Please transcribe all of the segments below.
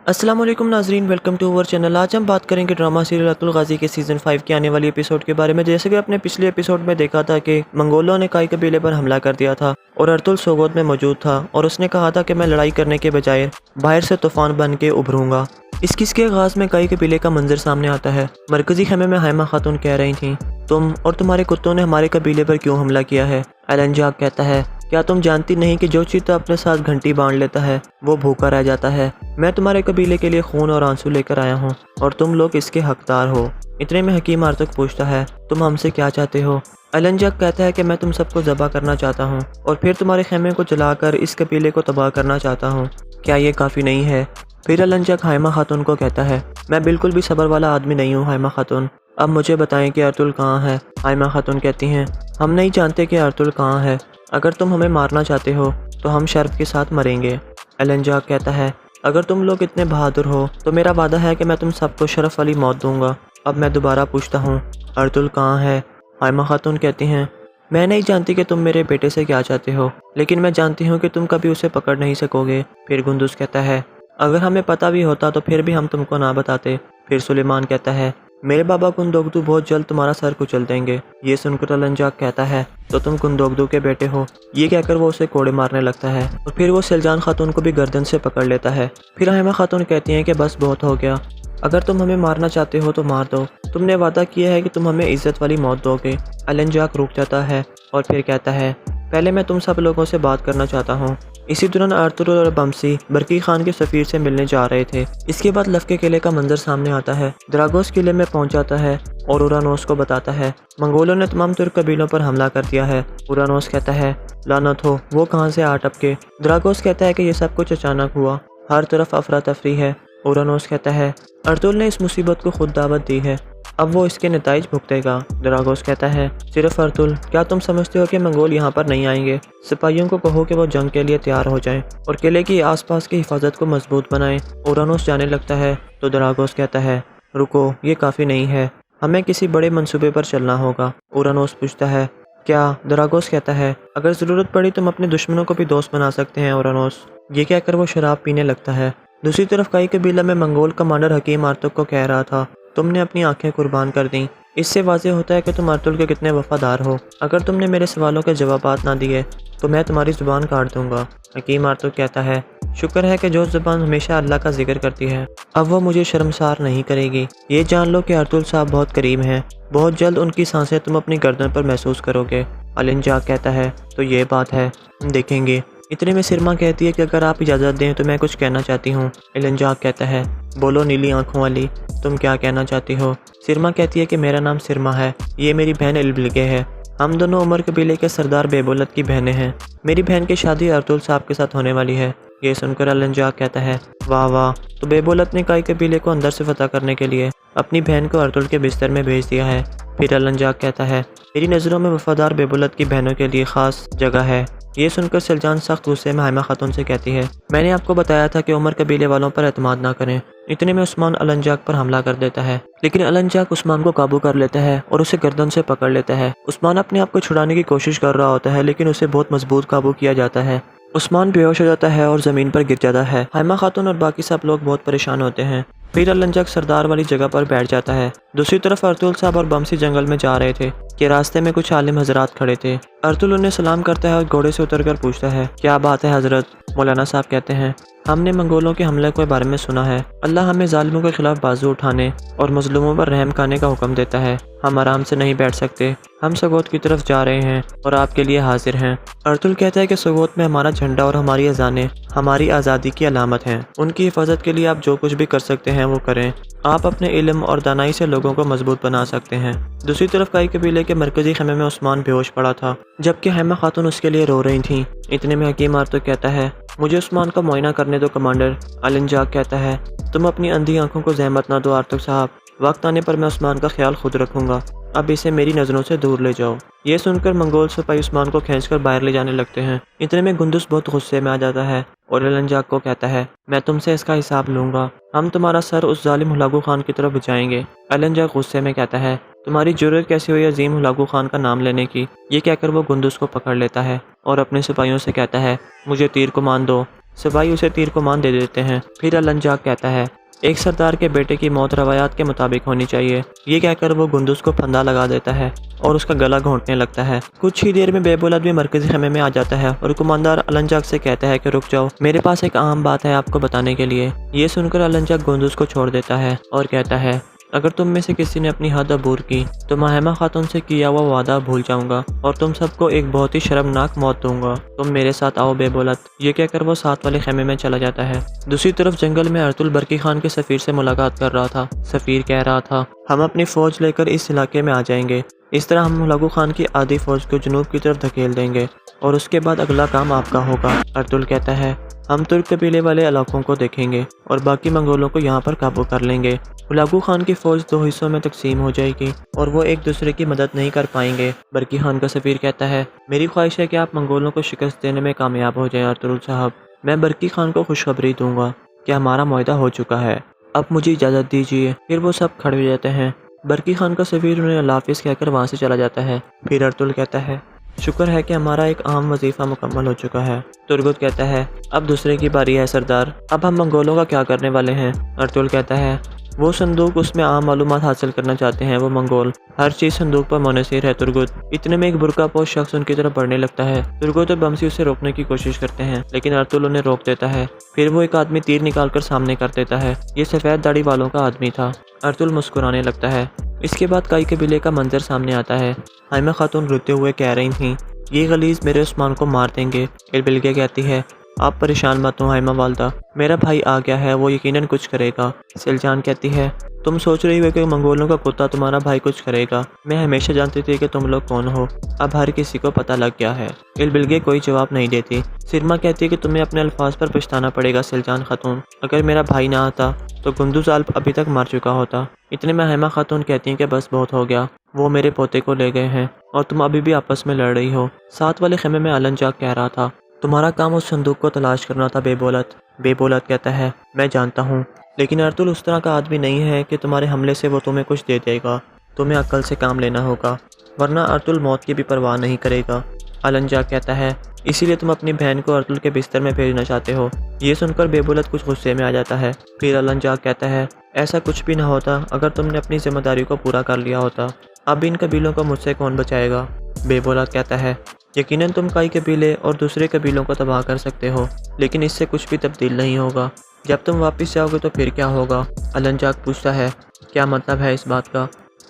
अस्सलाम वालेकुम नाजरीन, वेलकम टू अवर चैनल। आज हम बात करेंगे ड्रामा सीरियल अतुल गाजी के सीज़न 5 की आने वाली एपिसोड के बारे में। जैसे कि आपने पिछले एपिसोड में देखा था कि मंगोलों ने काई कबीले पर हमला कर दिया था और अर्तुल सोगोत में मौजूद था और उसने कहा था कि मैं लड़ाई करने के बजाय बाहर से तूफान बन के उभरूंगा। इस किस के आगाज़ में काई कबीले का मंजर सामने आता है। मरकजी खेमे में हाइमा खातून कह रही थी, तुम और तुम्हारे कुत्तों ने हमारे कबीले पर क्यों हमला किया है। एलन जाक कहता है, क्या तुम जानती नहीं कि जो चीता अपने साथ घंटी बांध लेता है वो भूखा रह जाता है। मैं तुम्हारे कबीले के लिए खून और आंसू लेकर आया हूँ और तुम लोग इसके हकदार हो। इतने में हकीम आर्तुक पूछता है, तुम हमसे क्या चाहते हो। एलन जाक कहता है कि मैं तुम सबको ज़बह करना चाहता हूँ और फिर तुम्हारे खेमे को जलाकर इस कबीले को तबाह करना चाहता हूँ। क्या ये काफ़ी नहीं है। फिर एलन जाक हाइमा खातून को कहता है, मैं बिल्कुल भी सब्र वाला आदमी नहीं हूँ हाइमा खातून, अब मुझे बताएं कि अर्तुल कहाँ है। हाइमा खातून कहती हैं, हम नहीं जानते कि अर्तुल कहाँ है। अगर तुम हमें मारना चाहते हो तो हम शर्फ के साथ मरेंगे। एलन जाक कहता है, अगर तुम लोग इतने बहादुर हो तो मेरा वादा है कि मैं तुम सबको शर्फ वाली मौत दूंगा। अब मैं दोबारा पूछता हूँ, अर्तुल कहाँ है। हाइमा खातून कहती हैं, मैं नहीं जानती कि तुम मेरे बेटे से क्या चाहते हो, लेकिन मैं जानती हूँ कि तुम कभी उसे पकड़ नहीं सकोगे। फिर गुंदुस कहता है, अगर हमें पता भी होता तो फिर भी हम तुमको ना बताते। फिर सुलेमान कहता है, मेरे बाबा कुंदोगदू बहुत जल्द तुम्हारा सर कुचल देंगे। ये सुनकर एलन जाक कहता है, तो तुम कुंदोगदू के बेटे हो। ये कहकर वो उसे कोड़े मारने लगता है और फिर वो सिलजान खातून को भी गर्दन से पकड़ लेता है। फिर हाइमा खातून कहती हैं कि बस बहुत हो गया, अगर तुम हमें मारना चाहते हो तो मार दो, तुमने वादा किया है कि तुम हमें इज्जत वाली मौत दोगे। एलन जाक रुक जाता है और फिर कहता है, पहले मैं तुम सब लोगों से बात करना चाहता हूँ। इसी दौरान आर्तुर और बम्सी बरकी खान के सफ़ीर से मिलने जा रहे थे। इसके बाद लफ्के किले का मंजर सामने आता है। द्रागोस किले में पहुंच जाता है और उरानोस को बताता है, मंगोलों ने तमाम तुर्क कबीलों पर हमला कर दिया है। उरानोस कहता है, लानत हो, वो कहाँ से आ टपके। द्रागोस कहता है कि यह सब कुछ अचानक हुआ, हर तरफ अफरा तफरी है। उरानोस कहता है, अर्तुल ने इस मुसीबत को खुद दावत दी है, अब वो इसके नताइज भुगतेगा। द्रागोस कहता है, सिर्फ अर्तुल, क्या तुम समझते हो कि मंगोल यहाँ पर नहीं आएंगे। सिपाहियों को कहो कि वो जंग के लिए तैयार हो जाएं और किले की आसपास की हिफाजत को मजबूत बनाएं। उरानोस जाने लगता है तो द्रागोस कहता है, रुको, ये काफ़ी नहीं है, हमें किसी बड़े मंसूबे पर चलना होगा। उरानोस पूछता है, क्या। द्रागोस कहता है, अगर ज़रूरत पड़ी तुम अपने दुश्मनों को भी दोस्त बना सकते हैं उरानोस। ये कहकर वो शराब पीने लगता है। दूसरी तरफ काई कबीला में मंगोल कमांडर हकीम आर्तुक को कह रहा था, तुमने अपनी आंखें कुर्बान कर दी, इससे वाज़ेह होता है कि तुम अर्तुल के कितने वफादार हो। अगर तुमने मेरे सवालों के जवाबात ना दिए तो मैं तुम्हारी ज़ुबान काट दूंगा। हकीम आर्तुक कहता है, शुक्र है कि जो ज़ुबान हमेशा अल्लाह का जिक्र करती है अब वो मुझे शर्मसार नहीं करेगी। ये जान लो कि अर्तुल साहब बहुत करीब हैं, बहुत जल्द उनकी सांसें तुम अपनी गर्दन पर महसूस करोगे। एलन जाक कहता है, तो ये बात है, देखेंगे। इतने में सिरमा कहती है कि अगर आप इजाज़त दें तो मैं कुछ कहना चाहती हूँ। एलन जाक कहता है, बोलो नीली आंखों वाली, तुम क्या कहना चाहती हो। सिरमा कहती है कि मेरा नाम सिरमा है, ये मेरी बहन इल्बिलगे है, हम दोनों उमर कबीले के सरदार बेबोलत की बहनें हैं। मेरी बहन की शादी अर्तुल साहब के साथ होने वाली है। ये सुनकर एलन जाक कहता है, वाह वाह, तो बेबोलत ने काई कबीले को अंदर से फतह करने के लिए अपनी बहन को अर्तुल के बिस्तर में भेज दिया है। फिर एलन जाक कहता है, मेरी नज़रों में वफादार बेबोलत की बहनों के लिए ख़ास जगह है। ये सुनकर सिलजान सख्त गुस्से में हाइमा खातून से कहती है, मैंने आपको बताया था कि उमर कबीले वालों पर एतमाद ना करें। इतने में उस्मान एलन जाक पर हमला कर देता है, लेकिन एलन जाक उस्मान को काबू कर लेता है और उसे गर्दन से पकड़ लेता है। उस्मान अपने आप को छुड़ाने की कोशिश कर रहा होता है, लेकिन उसे बहुत मजबूत काबू किया जाता है। उस्मान बेहोश हो जाता है और ज़मीन पर गिर जाता है। हाइमा खातून और बाकी सब लोग बहुत परेशान होते हैं। फिर एलन जाक सरदार वाली जगह पर बैठ जाता है। दूसरी तरफ अर्तुल साहब और बम्सी जंगल में जा रहे थे कि रास्ते में कुछ आलिम हजरात खड़े थे। अर्तुल उन्हें सलाम करता है और घोड़े से उतरकर पूछता है, क्या बात है हजरत। मौलाना साहब कहते हैं, हमने मंगोलों के हमले के बारे में सुना है। अल्लाह हमें जालिमों के खिलाफ बाजू उठाने और मजलूमों पर रहम खाने का हुक्म देता है। हम आराम से नहीं बैठ सकते, हम सगोत की तरफ जा रहे हैं और आपके लिए हाजिर हैं। अर्तुल कहता है कि सगोत में हमारा झंडा और हमारी अजानें हमारी आज़ादी की अलामत हैं। उनकी हिफाजत के लिए आप जो कुछ भी कर सकते हैं वो करें। आप अपने इल्म और दानाई से लोगों को मजबूत बना सकते हैं। दूसरी तरफ काई कबीले के मरकजी खेमे में उस्मान बेहोश पड़ा था, जबकि हाइमा खातून उसके लिए रो रही थीं। इतने में हकीम आर्तुक कहता है, मुझे उस्मान का मुआयना करने दो कमांडर। एलन जाक कहता है, तुम अपनी अंधी आंखों को जहमत ना दो आर्तुक साहब, वक्त आने पर मैं उस्मान का ख्याल खुद रखूंगा, अब इसे मेरी नज़रों से दूर ले जाओ। ये सुनकर मंगोल सिपाही उस्मान को खींचकर बाहर ले जाने लगते हैं। इतने में गुंदुस बहुत गुस्से में आ जाता है और एलन जाक को कहता है, मैं तुमसे इसका हिसाब लूंगा, हम तुम्हारा सर उस जालिम हुलागू खान की तरफ बचाएंगे। एलन जाक गुस्से में कहता है, तुम्हारी जरूरत कैसे हुई अजीम हुलागू खान का नाम लेने की। ये कहकर वो गुंदुस को पकड़ लेता है और अपने सिपाहियों से कहता है, मुझे तीर कमान दो। सिपाही उसे तीर कमान दे देते हैं। फिर अलंजाक कहता है, एक सरदार के बेटे की मौत रवायात के मुताबिक होनी चाहिए। ये कहकर वो गुंदुस को फंदा लगा देता है और उसका गला घोंटने लगता है। कुछ ही देर में बेबुलत भी मरकजी खेमे में आ जाता है और कुमानदार अलंजाक से कहता है कि रुक जाओ, मेरे पास एक अहम बात है आपको बताने के लिए। ये सुनकर अलंजाक गुंदुस को छोड़ देता है और कहता है, अगर तुम में से किसी ने अपनी हद अबूर की तो महमा खातून से किया हुआ वादा भूल जाऊंगा और तुम सबको एक बहुत ही शर्मनाक मौत दूंगा। तुम मेरे साथ आओ बेबुलत। ये कहकर वो साथ वाले खेमे में चला जाता है। दूसरी तरफ जंगल में अर्तुल बरकी खान के सफ़ीर से मुलाकात कर रहा था। सफ़ीर कह रहा था, हम अपनी फ़ौज लेकर इस इलाके में आ जाएंगे। इस तरह हम हुलागू खान की आधी फ़ौज को जुनूब की तरफ धकेल देंगे और उसके बाद अगला काम आपका होगा। अर्तुल कहता है, हम तुर्क कबीले वाले इलाकों को देखेंगे और बाकी मंगोलों को यहाँ पर काबू कर लेंगे। हुलागू खान की फ़ौज दो हिस्सों में तकसीम हो जाएगी और वो एक दूसरे की मदद नहीं कर पाएंगे। बरकी खान का सफ़ीर कहता है, मेरी ख्वाहिश है कि आप मंगोलों को शिकस्त देने में कामयाब हो जाएं अर्तुल साहब। मैं बरकी खान को खुशखबरी दूंगा कि हमारा मुआहदा हो चुका है। अब मुझे इजाज़त दीजिए। फिर वो सब खड़े हो जाते हैं। बरकी खान का सफ़ीर उन्हें अल्लाह हाफ़िज़ कहकर वहाँ से चला जाता है। फिर अर्तुल कहता है, शुक्र है कि हमारा एक अहम वजीफ़ा मुकम्मल हो चुका है। तुर्गुत कहता है, अब दूसरे की बारी है सरदार, अब हम मंगोलों का क्या करने वाले हैं। अर्तुल कहता है, वो संदूक, उसमें आम मालूमात हासिल करना चाहते हैं वो मंगोल। हर चीज़ संदूक पर मुनहसर है तुर्गुत। इतने में एक बुरकापोश शख्स उनकी तरफ बढ़ने लगता है। तुर्गुत और बमसी उसे रोकने की कोशिश करते हैं लेकिन अर्तुल उन्हें रोक देता है। फिर वो एक आदमी तीर निकालकर सामने कर देता है। ये सफ़ेद दाढ़ी वालों का आदमी था। अर्तुल मुस्कुराने लगता है। इसके बाद काई कबीले का मंजर सामने आता है। हाइमा खातून रोते हुए कह रही थीं, ये गलीज मेरे उस्मान को मार देंगे। इलबिलगे कहती है, आप परेशान मत हो हाइमा वालदा, मेरा भाई आ गया है, वो यकीनन कुछ करेगा। सिलजान कहती है, तुम सोच रही हो कि मंगोलों का कुत्ता तुम्हारा भाई कुछ करेगा। मैं हमेशा जानती थी कि तुम लोग कौन हो, अब हर किसी को पता लग गया है। इलबिलगे कोई जवाब नहीं देती। सिरमा कहती है कि तुम्हें अपने अल्फाज पर पछताना पड़ेगा सिलजान खातून। अगर मेरा भाई ना आता तो गुंदुज आल्प अभी तक मर चुका होता। इतने में हाइमा खातून कहती हैं कि बस बहुत हो गया, वो मेरे पोते को ले गए हैं और तुम अभी भी आपस में लड़ रही हो। साथ वाले खेमे में अलंजाक कह रहा था, तुम्हारा काम उस संदूक को तलाश करना था बेबुलत। बेबुलत कहता है, मैं जानता हूँ, लेकिन अर्तुल उस तरह का आदमी नहीं है कि तुम्हारे हमले से वो तुम्हें कुछ दे देगा। तुम्हें अक्ल से काम लेना होगा, वरना अर्तुल मौत की भी परवाह नहीं करेगा। अलंजाक कहता है, इसीलिए तुम अपनी बहन को अर्तुल के बिस्तर में भेजना चाहते हो। ये सुनकर बेबुलत कुछ गुस्से में आ जाता है। फिर अलंजाक कहता है, ऐसा कुछ भी ना होता अगर तुमने अपनी जिम्मेदारी को पूरा कर लिया होता। अब इन कबीलों को मुझसे कौन बचाएगा। बेबुलत कहता है, यकीनन तुम कई कबीले और दूसरे कबीलों को तबाह कर सकते हो, लेकिन इससे कुछ भी तब्दील नहीं होगा। जब तुम वापस जाओगे तो फिर क्या होगा। अलंजाक पूछता है, क्या मतलब है इस बात का।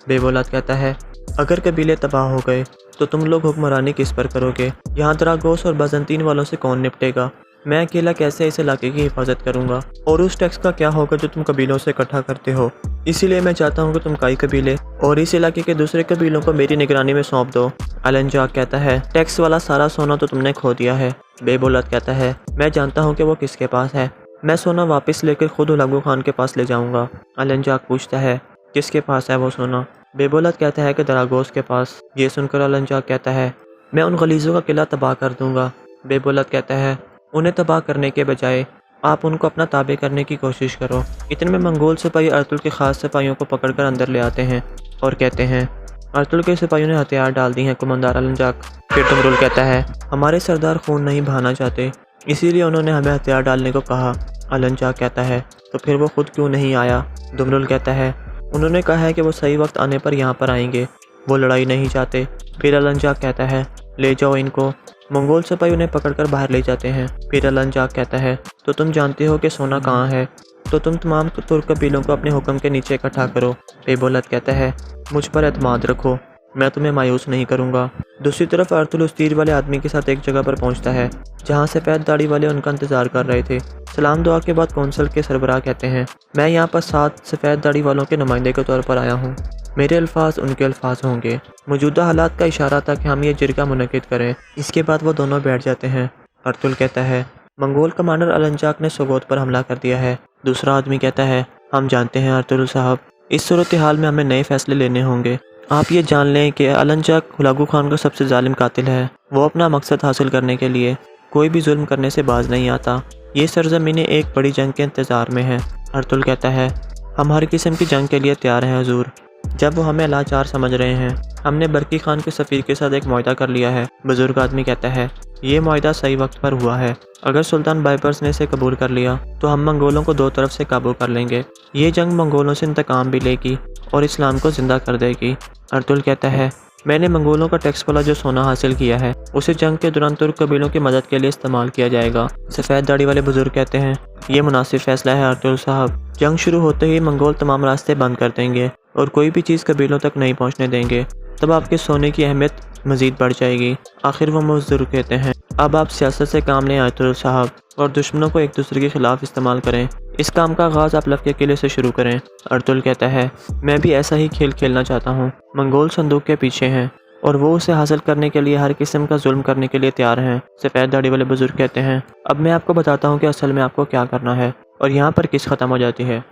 बेबुलत कहता है, अगर कबीले तबाह हो गए तो तुम लोग हुक्मरानी किस पर करोगे। यहाँ दरागोस और बाज़ंतीन वालों से कौन निपटेगा। मैं अकेला कैसे इस इलाके की हिफाजत करूँगा। और उस टैक्स का क्या होगा जो तुम कबीलों से इकट्ठा करते हो। इसीलिए मैं चाहता हूँ कि तुम कई कबीले और इस इलाके के दूसरे कबीलों को मेरी निगरानी में सौंप दो। अलंजाक कहता है, टैक्स वाला सारा सोना तो तुमने खो दिया है। बेबुलत कहता है, मैं जानता हूँ कि वो किसके पास है। मैं सोना वापस लेकर खुद हुलागू खान के पास ले जाऊँगा। अलंजाक पूछता है, किसके पास है वो सोना। बेबुलत कहता है कि दरागोस के पास। ये सुनकर अलंजाक कहता है, मैं उन गलीज़ों का किला तबाह कर दूँगा। बेबुलत कहता है, उन्हें तबाह करने के बजाय आप उनको अपना ताबे करने की कोशिश करो। इतने में मंगोल सिपाही अर्तुल के खास सिपाहियों को पकड़कर अंदर ले आते हैं और कहते हैं, अर्तुल के सिपाहियों ने हथियार डाल दी हैं कुमानदार अलंजाक। फिर तुमरुल कहता है, हमारे सरदार खून नहीं बहाना चाहते, इसीलिए उन्होंने हमें हथियार डालने को कहा। अलंजाक कहता है, तो फिर वो खुद क्यों नहीं आया। दुमरुल कहता है, उन्होंने कहा है कि वो सही वक्त आने पर यहाँ पर आएंगे, वो लड़ाई नहीं चाहते। फिर अलंजाक कहता है, ले जाओ इनको। मंगोल सिपाही उन्हें पकड़कर बाहर ले जाते हैं। फिर अलंजाक कहता है, तो तुम जानते हो कि सोना कहाँ है, तो तुम तमाम तुर्क कबीलों को अपने हुक्म के नीचे इकट्ठा करो। बेबुलत कहता है, मुझ पर एतमाद रखो, मैं तुम्हें मायूस नहीं करूँगा। दूसरी तरफ अर्तुल उस तीर वाले आदमी के साथ एक जगह पर पहुँचता है जहाँ सफ़ेद दाढ़ी वाले उनका इंतजार कर रहे थे। सलाम दुआ के बाद कौंसल के सरबराह कहते हैं, मैं यहाँ पर 7 सफ़ेद दाढ़ी वालों के नुमाइंदे के तौर पर आया हूँ। मेरे अल्फाज उनके अल्फाज होंगे। मौजूदा हालात का इशारा था कि हम ये जिरगा मुनक़िद करें। इसके बाद वो दोनों बैठ जाते हैं। अर्तुल कहता है, मंगोल कमांडर अलंजाक ने सोगोत पर हमला कर दिया है। दूसरा आदमी कहता है, हम जानते हैं अर्तुल साहब, इस सूरत हाल में हमें नए फैसले लेने होंगे। आप ये जान लें कि अलंजाक हुलागू खान का सबसे जालिम कातिल है। वो अपना मकसद हासिल करने के लिए कोई भी जुल्म करने से बाज नहीं आता। ये सरजमीनें एक बड़ी जंग के इंतज़ार में हैं। अर्तुल कहता है, हम हर किस्म की जंग के लिए तैयार हैं हुजूर। जब वो हमें लाचार समझ रहे हैं। हमने बरकी खान के सफ़ीर के साथ एक मुआहदा कर लिया है। बुजुर्ग आदमी कहता है, ये मुआहदा सही वक्त पर हुआ है। अगर सुल्तान बाइपर्स ने इसे कबूल कर लिया तो हम मंगोलों को दो तरफ से काबू कर लेंगे। ये जंग मंगोलों से इंतकाम भी लेगी और इस्लाम को जिंदा कर देगी। अर्तुल कहता है, मैंने मंगोलों का टैक्स वाला जो सोना हासिल किया है उसे जंग के दौरान तुर्क कबीलों की मदद के लिए इस्तेमाल किया जाएगा। सफ़ेद दाढ़ी वाले बुजुर्ग कहते हैं, ये मुनासिब फैसला है अर्तुल साहब। जंग शुरू होते ही मंगोल तमाम रास्ते बंद कर देंगे और कोई भी चीज़ कबीलों तक नहीं पहुंचने देंगे। तब आपके सोने की अहमियत मज़ीद बढ़ जाएगी। आखिर वो बुजुर्ग कहते हैं, अब आप सियासत से काम लें अर्तुल साहब और दुश्मनों को एक दूसरे के खिलाफ इस्तेमाल करें। इस काम का आगाज़ आप लफ्के किले से शुरू करें। अर्तुल कहता है, मैं भी ऐसा ही खेल खेलना चाहता हूँ। मंगोल संदूक के पीछे हैं और वो उसे हासिल करने के लिए हर किस्म का जुल्म करने के लिए तैयार हैं। सफ़ेद दाढ़ी वाले बुजुर्ग कहते हैं, अब मैं आपको बताता हूँ कि असल में आपको क्या करना है और यहाँ पर किस ख़त्म हो जाती है।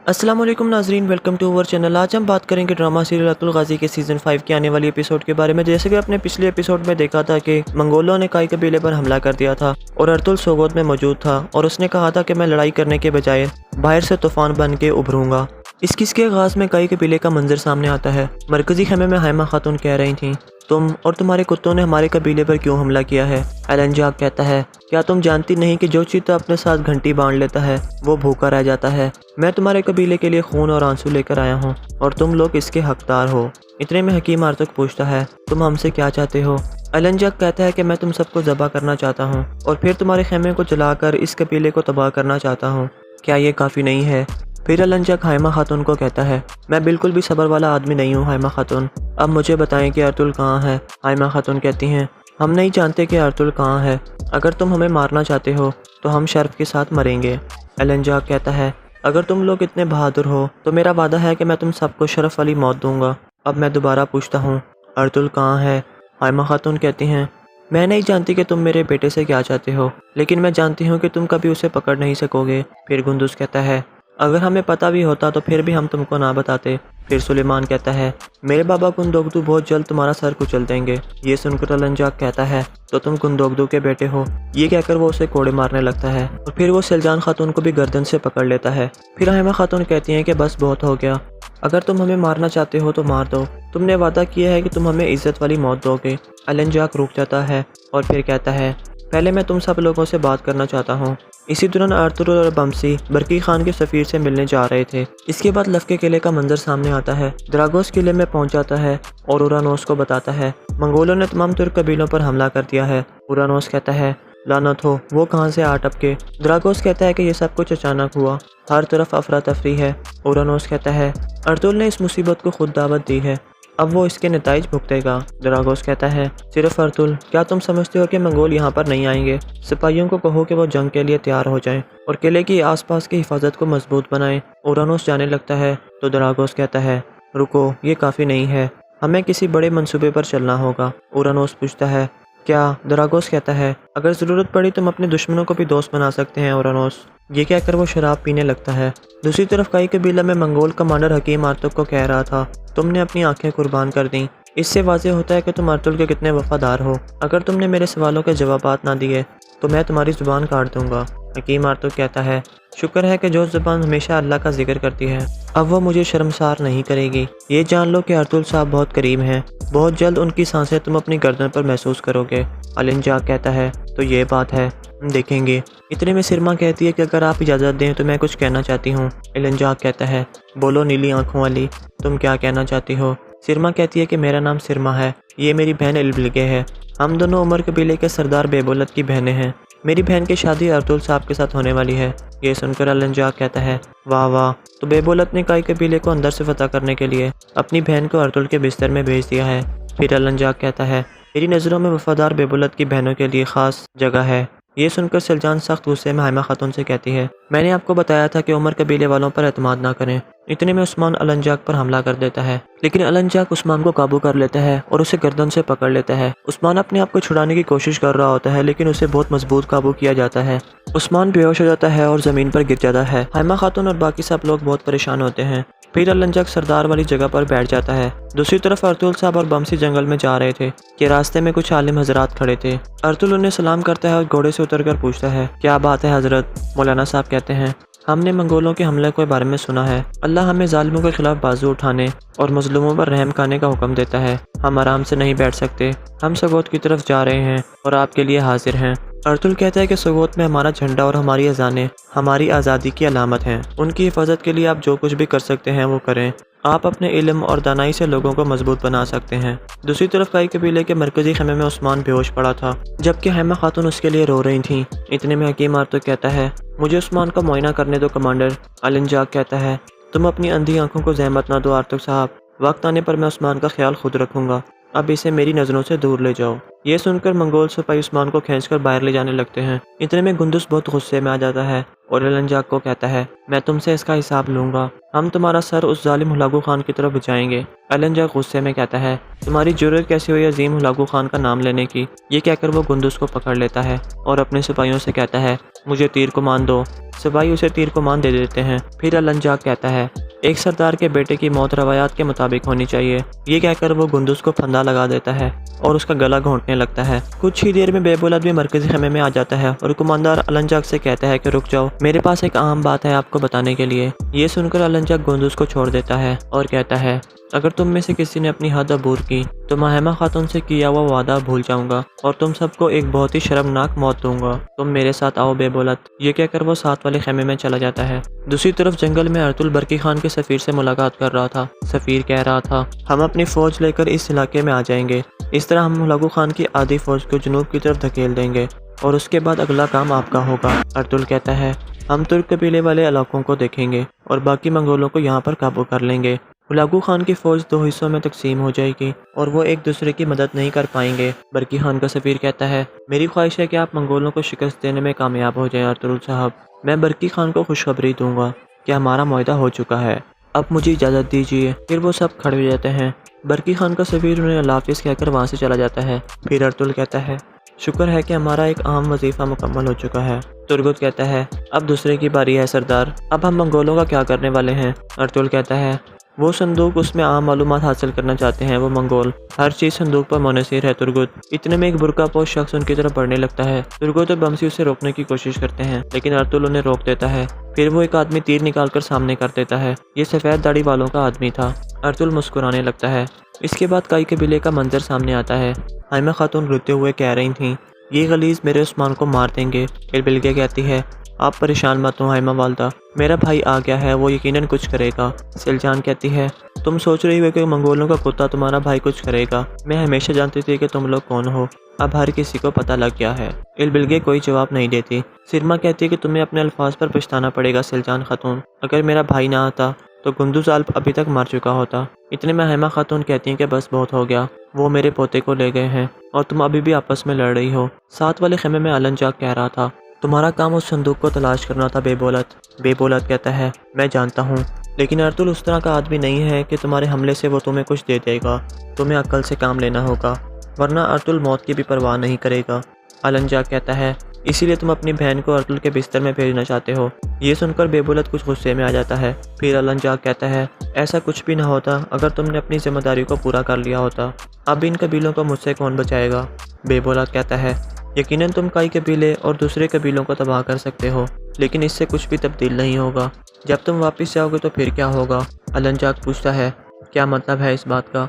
अस्सलाम वालेकुम नाजरीन, वेलकम टू अवर चैनल। आज हम बात करेंगे ड्रामा सीरियल अतुल गाजी के सीज़न 5 के आने वाली एपिसोड के बारे में। जैसे कि आपने पिछले एपिसोड में देखा था कि मंगोलों ने काई कबीले पर हमला कर दिया था और अर्तुल सोगोत में मौजूद था और उसने कहा था कि मैं लड़ाई करने के बजाय बाहर से तूफान बन के उभरूंगा। इस किस्से के आगाज़ में काई कबीले का मंजर सामने आता है। मरकजी खेमे में हाइमा खातून कह रही थी, तुम और तुम्हारे कुत्तों ने हमारे कबीले पर क्यों हमला किया है। एलेंजाक कहता है, क्या तुम जानती नहीं कि जो चीता अपने साथ घंटी बांध लेता है वो भूखा रह जाता है। मैं तुम्हारे कबीले के लिए खून और आंसू लेकर आया हूँ और तुम लोग इसके हकदार हो। इतने में हकीम आर्तुक पूछता है, तुम हमसे क्या चाहते हो। एलेंजाक कहता है कि मैं तुम सबको ज़बह करना चाहता हूँ और फिर तुम्हारे खेमे को जलाकर इस कबीले को तबाह करना चाहता हूँ। क्या ये काफ़ी नहीं है। फिर एलेंजाक हाइमा खातून को कहता है, मैं बिल्कुल भी सब्र वाला आदमी नहीं हूँ हाइमा खातून, अब मुझे बताएं कि अर्तुल कहाँ है। हाइमा खातून कहती हैं, हम नहीं जानते कि अर्तुल कहाँ है। अगर तुम हमें मारना चाहते हो तो हम शर्फ के साथ मरेंगे। एलेंजाक कहता है, अगर तुम लोग इतने बहादुर हो तो मेरा वादा है कि मैं तुम सबको शर्फ वाली मौत दूंगा। अब मैं दोबारा पूछता हूँ, अर्तुल कहाँ है। हाइमा खातून कहती हैं, मैं नहीं जानती कि तुम मेरे बेटे से क्या चाहते हो, लेकिन मैं जानती हूँ कि तुम कभी उसे पकड़ नहीं सकोगे। फिर गुंदुस कहता है, अगर हमें पता भी होता तो फिर भी हम तुमको ना बताते। फिर सुलेमान कहता है, मेरे बाबा कुंदोगदू बहुत जल्द तुम्हारा सर कुचल देंगे। ये सुनकर एलेंजाक कहता है, तो तुम कुंदोगदू के बेटे हो। ये कहकर वो उसे कोड़े मारने लगता है और फिर वो सिलजान खातून को भी गर्दन से पकड़ लेता है। फिर हाइमा खातून कहती हैं कि बस बहुत हो गया, अगर तुम हमें मारना चाहते हो तो मार दो। तुमने वादा किया है कि तुम हमें इज्जत वाली मौत दोगे। एलेंजाक रुक जाता है और फिर कहता है, पहले मैं तुम सब लोगों से बात करना चाहता हूँ। इसी दौरान अर्तुल और बमसी बरकी खान के सफ़ीर से मिलने जा रहे थे। इसके बाद लफ्के किले का मंजर सामने आता है। द्रागोस किले में पहुंच जाता है और उरानोस को बताता है, मंगोलों ने तमाम तुर्क कबीलों पर हमला कर दिया है। उरानोस कहता है, लानत हो, वो कहाँ से आ टपके। द्रागोस कहता है कि यह सब कुछ अचानक हुआ, हर तरफ अफरा तफरी है। उरानोस कहता है, अर्तुल ने इस मुसीबत को खुद दावत दी है, अब वो इसके नताइज भुगतेगा। द्रागोस कहता है, सिर्फ अर्तुल, क्या तुम समझते हो कि मंगोल यहाँ पर नहीं आएंगे। सिपाहियों को कहो कि वो जंग के लिए तैयार हो जाएं और किले की आसपास की हिफाजत को मजबूत बनाएं। उरानोस जाने लगता है तो द्रागोस कहता है, रुको, ये काफ़ी नहीं है, हमें किसी बड़े मंसूबे पर चलना होगा। उरानोस पूछता है, क्या। द्रागोस कहता है, अगर ज़रूरत पड़ी तुम अपने दुश्मनों को भी दोस्त बना सकते हैं उरानोस। ये कहकर वो शराब पीने लगता है। दूसरी तरफ काई कबीला में मंगोल कमांडर हकीम आर्तुक को कह रहा था, तुमने अपनी आंखें कुर्बान कर दी। इससे वाज़ेह होता है कि तुम अर्तुल के कितने वफादार हो। अगर तुमने मेरे सवालों के जवाबात ना दिए तो मैं तुम्हारी ज़ुबान काट दूंगा। हकीम आर्तुक कहता है, शुक्र है कि जो ज़ुबान हमेशा अल्लाह का जिक्र करती है अब वो मुझे शर्मसार नहीं करेगी। ये जान लो कि अर्तुल साहब बहुत करीब हैं, बहुत जल्द उनकी सांसें तुम अपनी गर्दन पर महसूस करोगे। एलेंजाक कहता है, तो ये बात है, देखेंगे। इतने में सिरमा कहती है कि अगर आप इजाज़त दें तो मैं कुछ कहना चाहती हूँ। एलेंजाक कहता है, बोलो नीली आंखों वाली, तुम क्या कहना चाहती हो। सिरमा कहती है कि मेरा नाम सिरमा है, ये मेरी बहन इल्बिलगे है, हम दोनों उमर कबीले के सरदार बेबोलत की बहनें हैं। मेरी बहन की शादी अर्तुल साहब के साथ होने वाली है। ये सुनकर एलेंजाक कहता है, वाह वाह। तो बेबोलत ने काई कबीले को अंदर से फतह करने के लिए अपनी बहन को अर्तुल के बिस्तर में भेज दिया है। फिर एलेंजाक कहता है, मेरी नज़रों में वफादार बेबोलत की बहनों के लिए ख़ास जगह है। ये सुनकर सिलजान सख्त गुस्से में हाइमा खातून से कहती है, मैंने आपको बताया था कि उमर कबीले वालों पर एतमाद ना करें। इतने में उस्मान एलेंजाक पर हमला कर देता है, लेकिन एलेंजाक उस्मान को काबू कर लेता है और उसे गर्दन से पकड़ लेता है। उस्मान अपने आप को छुड़ाने की कोशिश कर रहा होता है, लेकिन उसे बहुत मजबूत काबू किया जाता है। उस्मान बेहोश हो जाता है और ज़मीन पर गिर जाता है। हाइमा खातून और बाकी सब लोग बहुत परेशान होते हैं। फिर एलेंजाक सरदार वाली जगह पर बैठ जाता है। दूसरी तरफ अर्तुल साहब और बमसी जंगल में जा रहे थे कि रास्ते में कुछ आलिम हजरात खड़े थे। अर्तुल उन्हें सलाम करता है और घोड़े से उतरकर पूछता है, क्या बात है हजरत। मौलाना साहब कहते हैं, हमने मंगोलों के हमले के बारे में सुना है। अल्लाह हमें जालिमों के खिलाफ बाजू उठाने और मजलूमों पर रहम खाने का हुक्म देता है। हम आराम से नहीं बैठ सकते। हम सगोत की तरफ जा रहे हैं और आपके लिए हाजिर हैं। अर्तुल कहता है कि सगोत में हमारा झंडा और हमारी अजानें हमारी आज़ादी की अलामत हैं। उनकी हिफाजत के लिए आप जो कुछ भी कर सकते हैं वो करें। आप अपने इल्म और दानाई से लोगों को मजबूत बना सकते हैं। दूसरी तरफ काई कबीले के मरकजी खेमे में उस्मान बेहोश पड़ा था, जबकि हैमा खातून उसके लिए रो रही थीं। इतने में हकीम आर्तुर कहता है, मुझे उस्मान का मुआयना करने दो कमांडर। अलंजाक कहता है, तुम अपनी अंधी आंखों को जहमत ना दो आर्तुर साहब, वक्त आने पर मैं उस्मान का ख्याल खुद रखूंगा। अब इसे मेरी नज़रों से दूर ले जाओ। ये सुनकर मंगोल सिपाही उस्मान को खींचकर बाहर ले जाने लगते हैं। इतने में गुंदुस बहुत गुस्से में आ जाता है और अलंजाक को कहता है, मैं तुमसे इसका हिसाब लूंगा। हम तुम्हारा सर उस जालिम हुलागू खान की तरफ बचाएंगे। अलंजाक गुस्से में कहता है, तुम्हारी जुर्रत कैसी हुई अजीम हुलागू खान का नाम लेने की। ये कहकर वो गुंदुस को पकड़ लेता है और अपने सिपाहियों से कहता है, मुझे तीर कमान दो। सिपाही उसे तीर कमान दे देते हैं। फिर अलंजाक कहता है, एक सरदार के बेटे की मौत रवायात के मुताबिक होनी चाहिए। ये कहकर वो गुंदुस को फंदा लगा देता है और उसका गला घोंटने लगता है। कुछ ही देर में बेबुल आदमी मरकजी खेमे में आ जाता है और कुमांदार अलंजाक से कहता है कि रुक जाओ, मेरे पास एक अहम बात है आपको बताने के लिए। ये सुनकर अलंजाक गुंदुस को छोड़ देता है और कहता है, अगर तुम में से किसी ने अपनी हद अबूर की तो मैं हैमा खातून से किया हुआ वादा भूल जाऊंगा और तुम सबको एक बहुत ही शर्मनाक मौत दूंगा। तुम मेरे साथ आओ बेबोलत। ये कहकर वो साथ वाले खेमे में चला जाता है। दूसरी तरफ जंगल में अर्तुल बरकी खान के सफीर से मुलाकात कर रहा था। सफीर कह रहा था, हम अपनी फौज लेकर इस इलाके में आ जाएंगे। इस तरह हम हुलागू खान की आधी फौज को जुनूब की तरफ धकेल देंगे और उसके बाद अगला काम आपका होगा। अर्तुल कहता है, हम तुर्क कबीले वाले इलाकों को देखेंगे और बाकी मंगोलों को यहाँ पर काबू कर लेंगे। हुलागू खान की फौज दो हिस्सों में तकसीम हो जाएगी और वो एक दूसरे की मदद नहीं कर पाएंगे। बरकी खान का सफीर कहता है, मेरी ख्वाहिश है कि आप मंगोलों को शिकस्त देने में कामयाब हो जाएं अर्तुल साहब। मैं बरकी खान को खुशखबरी दूंगा कि हमारा मुआहदा हो चुका है। अब मुझे इजाज़त दीजिए। फिर वो सब खड़े हो जाते हैं। बरकी खान का सफीर उन्हें अल्लाह हाफिज़ कहकर वहाँ से चला जाता है। फिर अर्तुल कहता है, शुक्र है कि हमारा एक अहम वजीफ़ा मुकम्मल हो चुका है। तुर्गुत कहता है, अब दूसरे की बारी है सरदार, अब हम मंगोलों का क्या करने वाले हैं। अर्तुल कहता है, वो संदूक, उसमें आम मालूमात हासिल करना चाहते हैं वो मंगोल। हर चीज़ संदूक पर मुनहसर है तुर्गुत। इतने में एक बुर्का पोश शख्स उनकी तरफ बढ़ने लगता है। तुर्गुत और बमसी उसे रोकने की कोशिश करते हैं लेकिन अर्तुल उन्हें रोक देता है। फिर वो एक आदमी तीर निकालकर सामने कर देता है। ये सफ़ेद दाढ़ी वालों का आदमी था। अर्तुल मुस्कुराने लगता है। इसके बाद काई कबीले का मंजर सामने आता है। हैमा खातून रोते हुए कह रही थीं, ये गलीज मेरे उस्मान को मार देंगे। फिर बिल्गे कहती है, आप परेशान मत हो हैमा वालदा, मेरा भाई आ गया है, वो यकीनन कुछ करेगा। सिलजान कहती है, तुम सोच रही हो कि मंगोलों का कुत्ता तुम्हारा भाई कुछ करेगा। मैं हमेशा जानती थी कि तुम लोग कौन हो, अब हर किसी को पता लग गया है। इलबिलगे कोई जवाब नहीं देती। सिरमा कहती है कि तुम्हें अपने अल्फाज पर पछताना पड़ेगा सिलजान खातून। अगर मेरा भाई ना आता तो गुंदुज आल्प अभी तक मर चुका होता। इतने में हैमा खातून कहती हैं कि बस बहुत हो गया, वो मेरे पोते को ले गए हैं और तुम अभी भी आपस में लड़ रही हो। साथ वाले खेमे में अलंजाक कह रहा था, तुम्हारा काम उस संदूक को तलाश करना था बेबोलत। बेबोलत कहता है, मैं जानता हूँ, लेकिन अर्तुल उस तरह का आदमी नहीं है कि तुम्हारे हमले से वो तुम्हें कुछ दे देगा। तुम्हें अक्ल से काम लेना होगा, वरना अर्तुल मौत की भी परवाह नहीं करेगा। अलंजाक कहता है, इसीलिए तुम अपनी बहन को अर्तुल के बिस्तर में भेजना चाहते हो। ये सुनकर बेबोलत कुछ गुस्से में आ जाता है। फिर अलंजाक कहता है, ऐसा कुछ भी ना होता अगर तुमने अपनी जिम्मेदारी को पूरा कर लिया होता। अब इन कबीलों को मुझसे कौन बचाएगा। बेबोलत कहता है, यकीनन तुम कई कबीले और दूसरे कबीलों को तबाह कर सकते हो, लेकिन इससे कुछ भी तब्दील नहीं होगा। जब तुम वापस जाओगे तो फिर क्या होगा। अलंजाक पूछता है, क्या मतलब है इस बात का।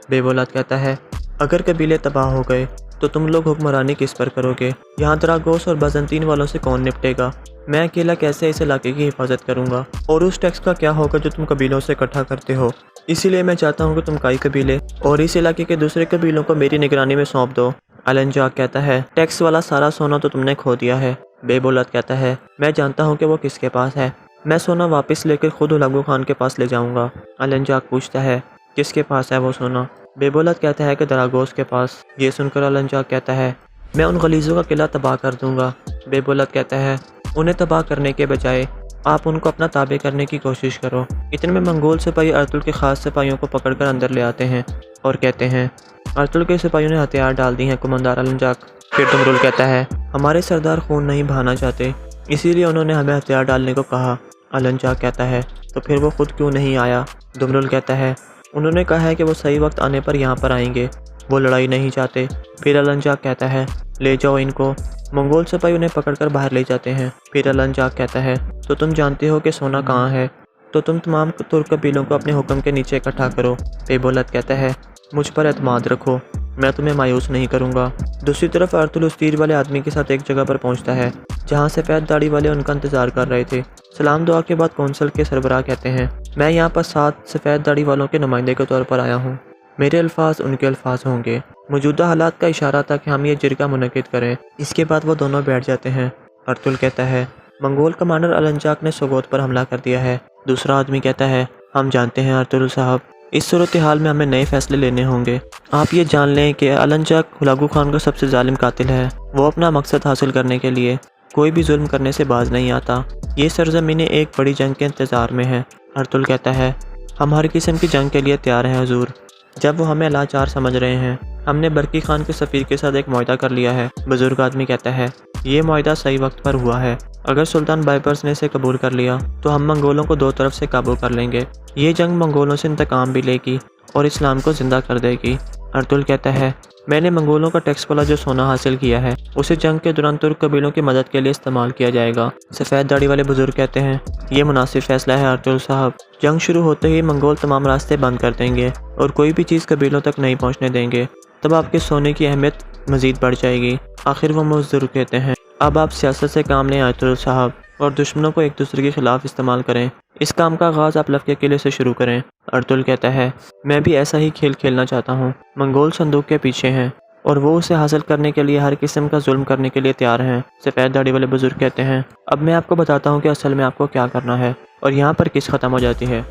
बेबोलत कहता है, अगर कबीले तबाह हो गए तो तुम लोग हुक्मरानी किस पर करोगे। यहाँ दरागोस और बाज़ंतीन वालों से कौन निपटेगा। मैं अकेला कैसे इस इलाके की हिफाजत करूँगा। और उस टैक्स का क्या होगा जो तुम कबीलों से इकट्ठा करते हो। इसीलिए मैं चाहता हूँ कि तुम कई कबीले और इस इलाके के दूसरे कबीलों को मेरी निगरानी में सौंप दो। अलंजाक कहता है, टैक्स वाला सारा सोना तो तुमने खो दिया है। बेबोलत कहता है, मैं जानता हूँ कि वो किसके पास है। मैं सोना वापस लेकर खुद हुलागू खान के पास ले जाऊँगा। अलंजाक पूछता है, किसके पास है वो सोना। बेबोलत कहता है कि दरागोस के पास। ये सुनकर अलंजाक कहता है, मैं उन गलीज़ों का किला तबाह कर दूंगा। बेबोलत कहता है, उन्हें तबाह करने के बजाय आप उनको अपना ताबे करने की कोशिश करो। इतने में मंगोल सिपाही अर्तुल के खास सिपाहियों को पकड़कर अंदर ले आते हैं और कहते हैं, अर्तुल के सिपाहियों ने हथियार डाल दी हैं कुमांदार अलंजाक। फिर तुमरुल कहता है, हमारे सरदार खून नहीं बहाना चाहते, इसीलिए उन्होंने हमें हथियार डालने को कहा। अलंजाक कहता है, तो फिर वो खुद क्यों नहीं आया। दुमरुल कहता है, उन्होंने कहा है कि वो सही वक्त आने पर यहाँ पर आएंगे। वो लड़ाई नहीं चाहते। फिर अलंजाक कहता है, ले जाओ इनको। मंगोल सिपाही उन्हें पकड़कर बाहर ले जाते हैं। फिर अलंजाक कहता है, तो तुम जानते हो कि सोना कहाँ है, तो तुम तमाम तुर्क कबीलों को अपने हुक्म के नीचे इकट्ठा करो। बेबोलत कहता है, मुझ पर एतमाद रखो, मैं तुम्हें मायूस नहीं करूँगा। दूसरी तरफ अर्तुल उस तीर वाले आदमी के साथ एक जगह पर पहुँचता है जहाँ सफ़ेद दाढ़ी वाले उनका इंतजार कर रहे थे। सलाम दुआ के बाद कौंसल के सरबराह कहते हैं, मैं यहाँ पर 7 सफ़ेद दाढ़ी वालों के नुमाइंदे के तौर पर आया हूँ। मेरे अल्फाज उनके अल्फाज होंगे। मौजूदा हालात का इशारा था कि हम ये जिरगा मुनक़िद करें। इसके बाद वो दोनों बैठ जाते हैं। अर्तुल कहता है, मंगोल कमांडर अलंजाक ने सोगोत पर हमला कर दिया है। दूसरा आदमी कहता है, हम जानते हैं अर्तुल साहब, इस सूरत हाल में हमें नए फैसले लेने होंगे। आप ये जान लें कि अलंजाक हुलागू खान का सबसे जालिम कातिल है। वो अपना मकसद हासिल करने के लिए कोई भी जुल्म करने से बाज नहीं आता। ये सरजमीनें एक बड़ी जंग के इंतज़ार में हैं। अर्तुल कहता है, हम हर किस्म की जंग के लिए तैयार हैं हुजूर। जब वो हमें लाचार समझ रहे हैं, हमने बरकी खान के सफ़ीर के साथ एक मुआहदा कर लिया है। बुजुर्ग आदमी कहता है, ये मुआहदा सही वक्त पर हुआ है। अगर सुल्तान बाइबर्स ने इसे कबूल कर लिया तो हम मंगोलों को 2 तरफ से काबू कर लेंगे। ये जंग मंगोलों से इंतकाम भी लेगी और इस्लाम को जिंदा कर देगी। अर्तुल कहता है, मैंने मंगोलों का टैक्स वाला जो सोना हासिल किया है उसे जंग के दौरान तुर्क कबीलों की मदद के लिए इस्तेमाल किया जाएगा। सफ़ेद दाढ़ी वाले बुजुर्ग कहते हैं, ये मुनासिब फैसला है अर्तुल साहब। जंग शुरू होते ही मंगोल तमाम रास्ते बंद कर देंगे और कोई भी चीज़ कबीलों तक नहीं पहुँचने देंगे। तब आपके सोने की अहमियत मज़ीद बढ़ जाएगी। आखिर वो बुजुर्ग कहते हैं, अब आप सियासत से काम लें अर्तुल साहब और दुश्मनों को एक दूसरे के खिलाफ इस्तेमाल करें। इस काम का आगाज़ आप लफ्के किले से शुरू करें। अर्तुल कहता है, मैं भी ऐसा ही खेल खेलना चाहता हूँ। मंगोल संदूक के पीछे हैं और वो उसे हासिल करने के लिए हर किस्म का जुल्म करने के लिए तैयार हैं। सफ़ेद दाढ़ी वाले बुजुर्ग कहते हैं, अब मैं आपको बताता हूँ कि असल में आपको क्या करना है और यहाँ पर किस ख़त्म हो जाती है।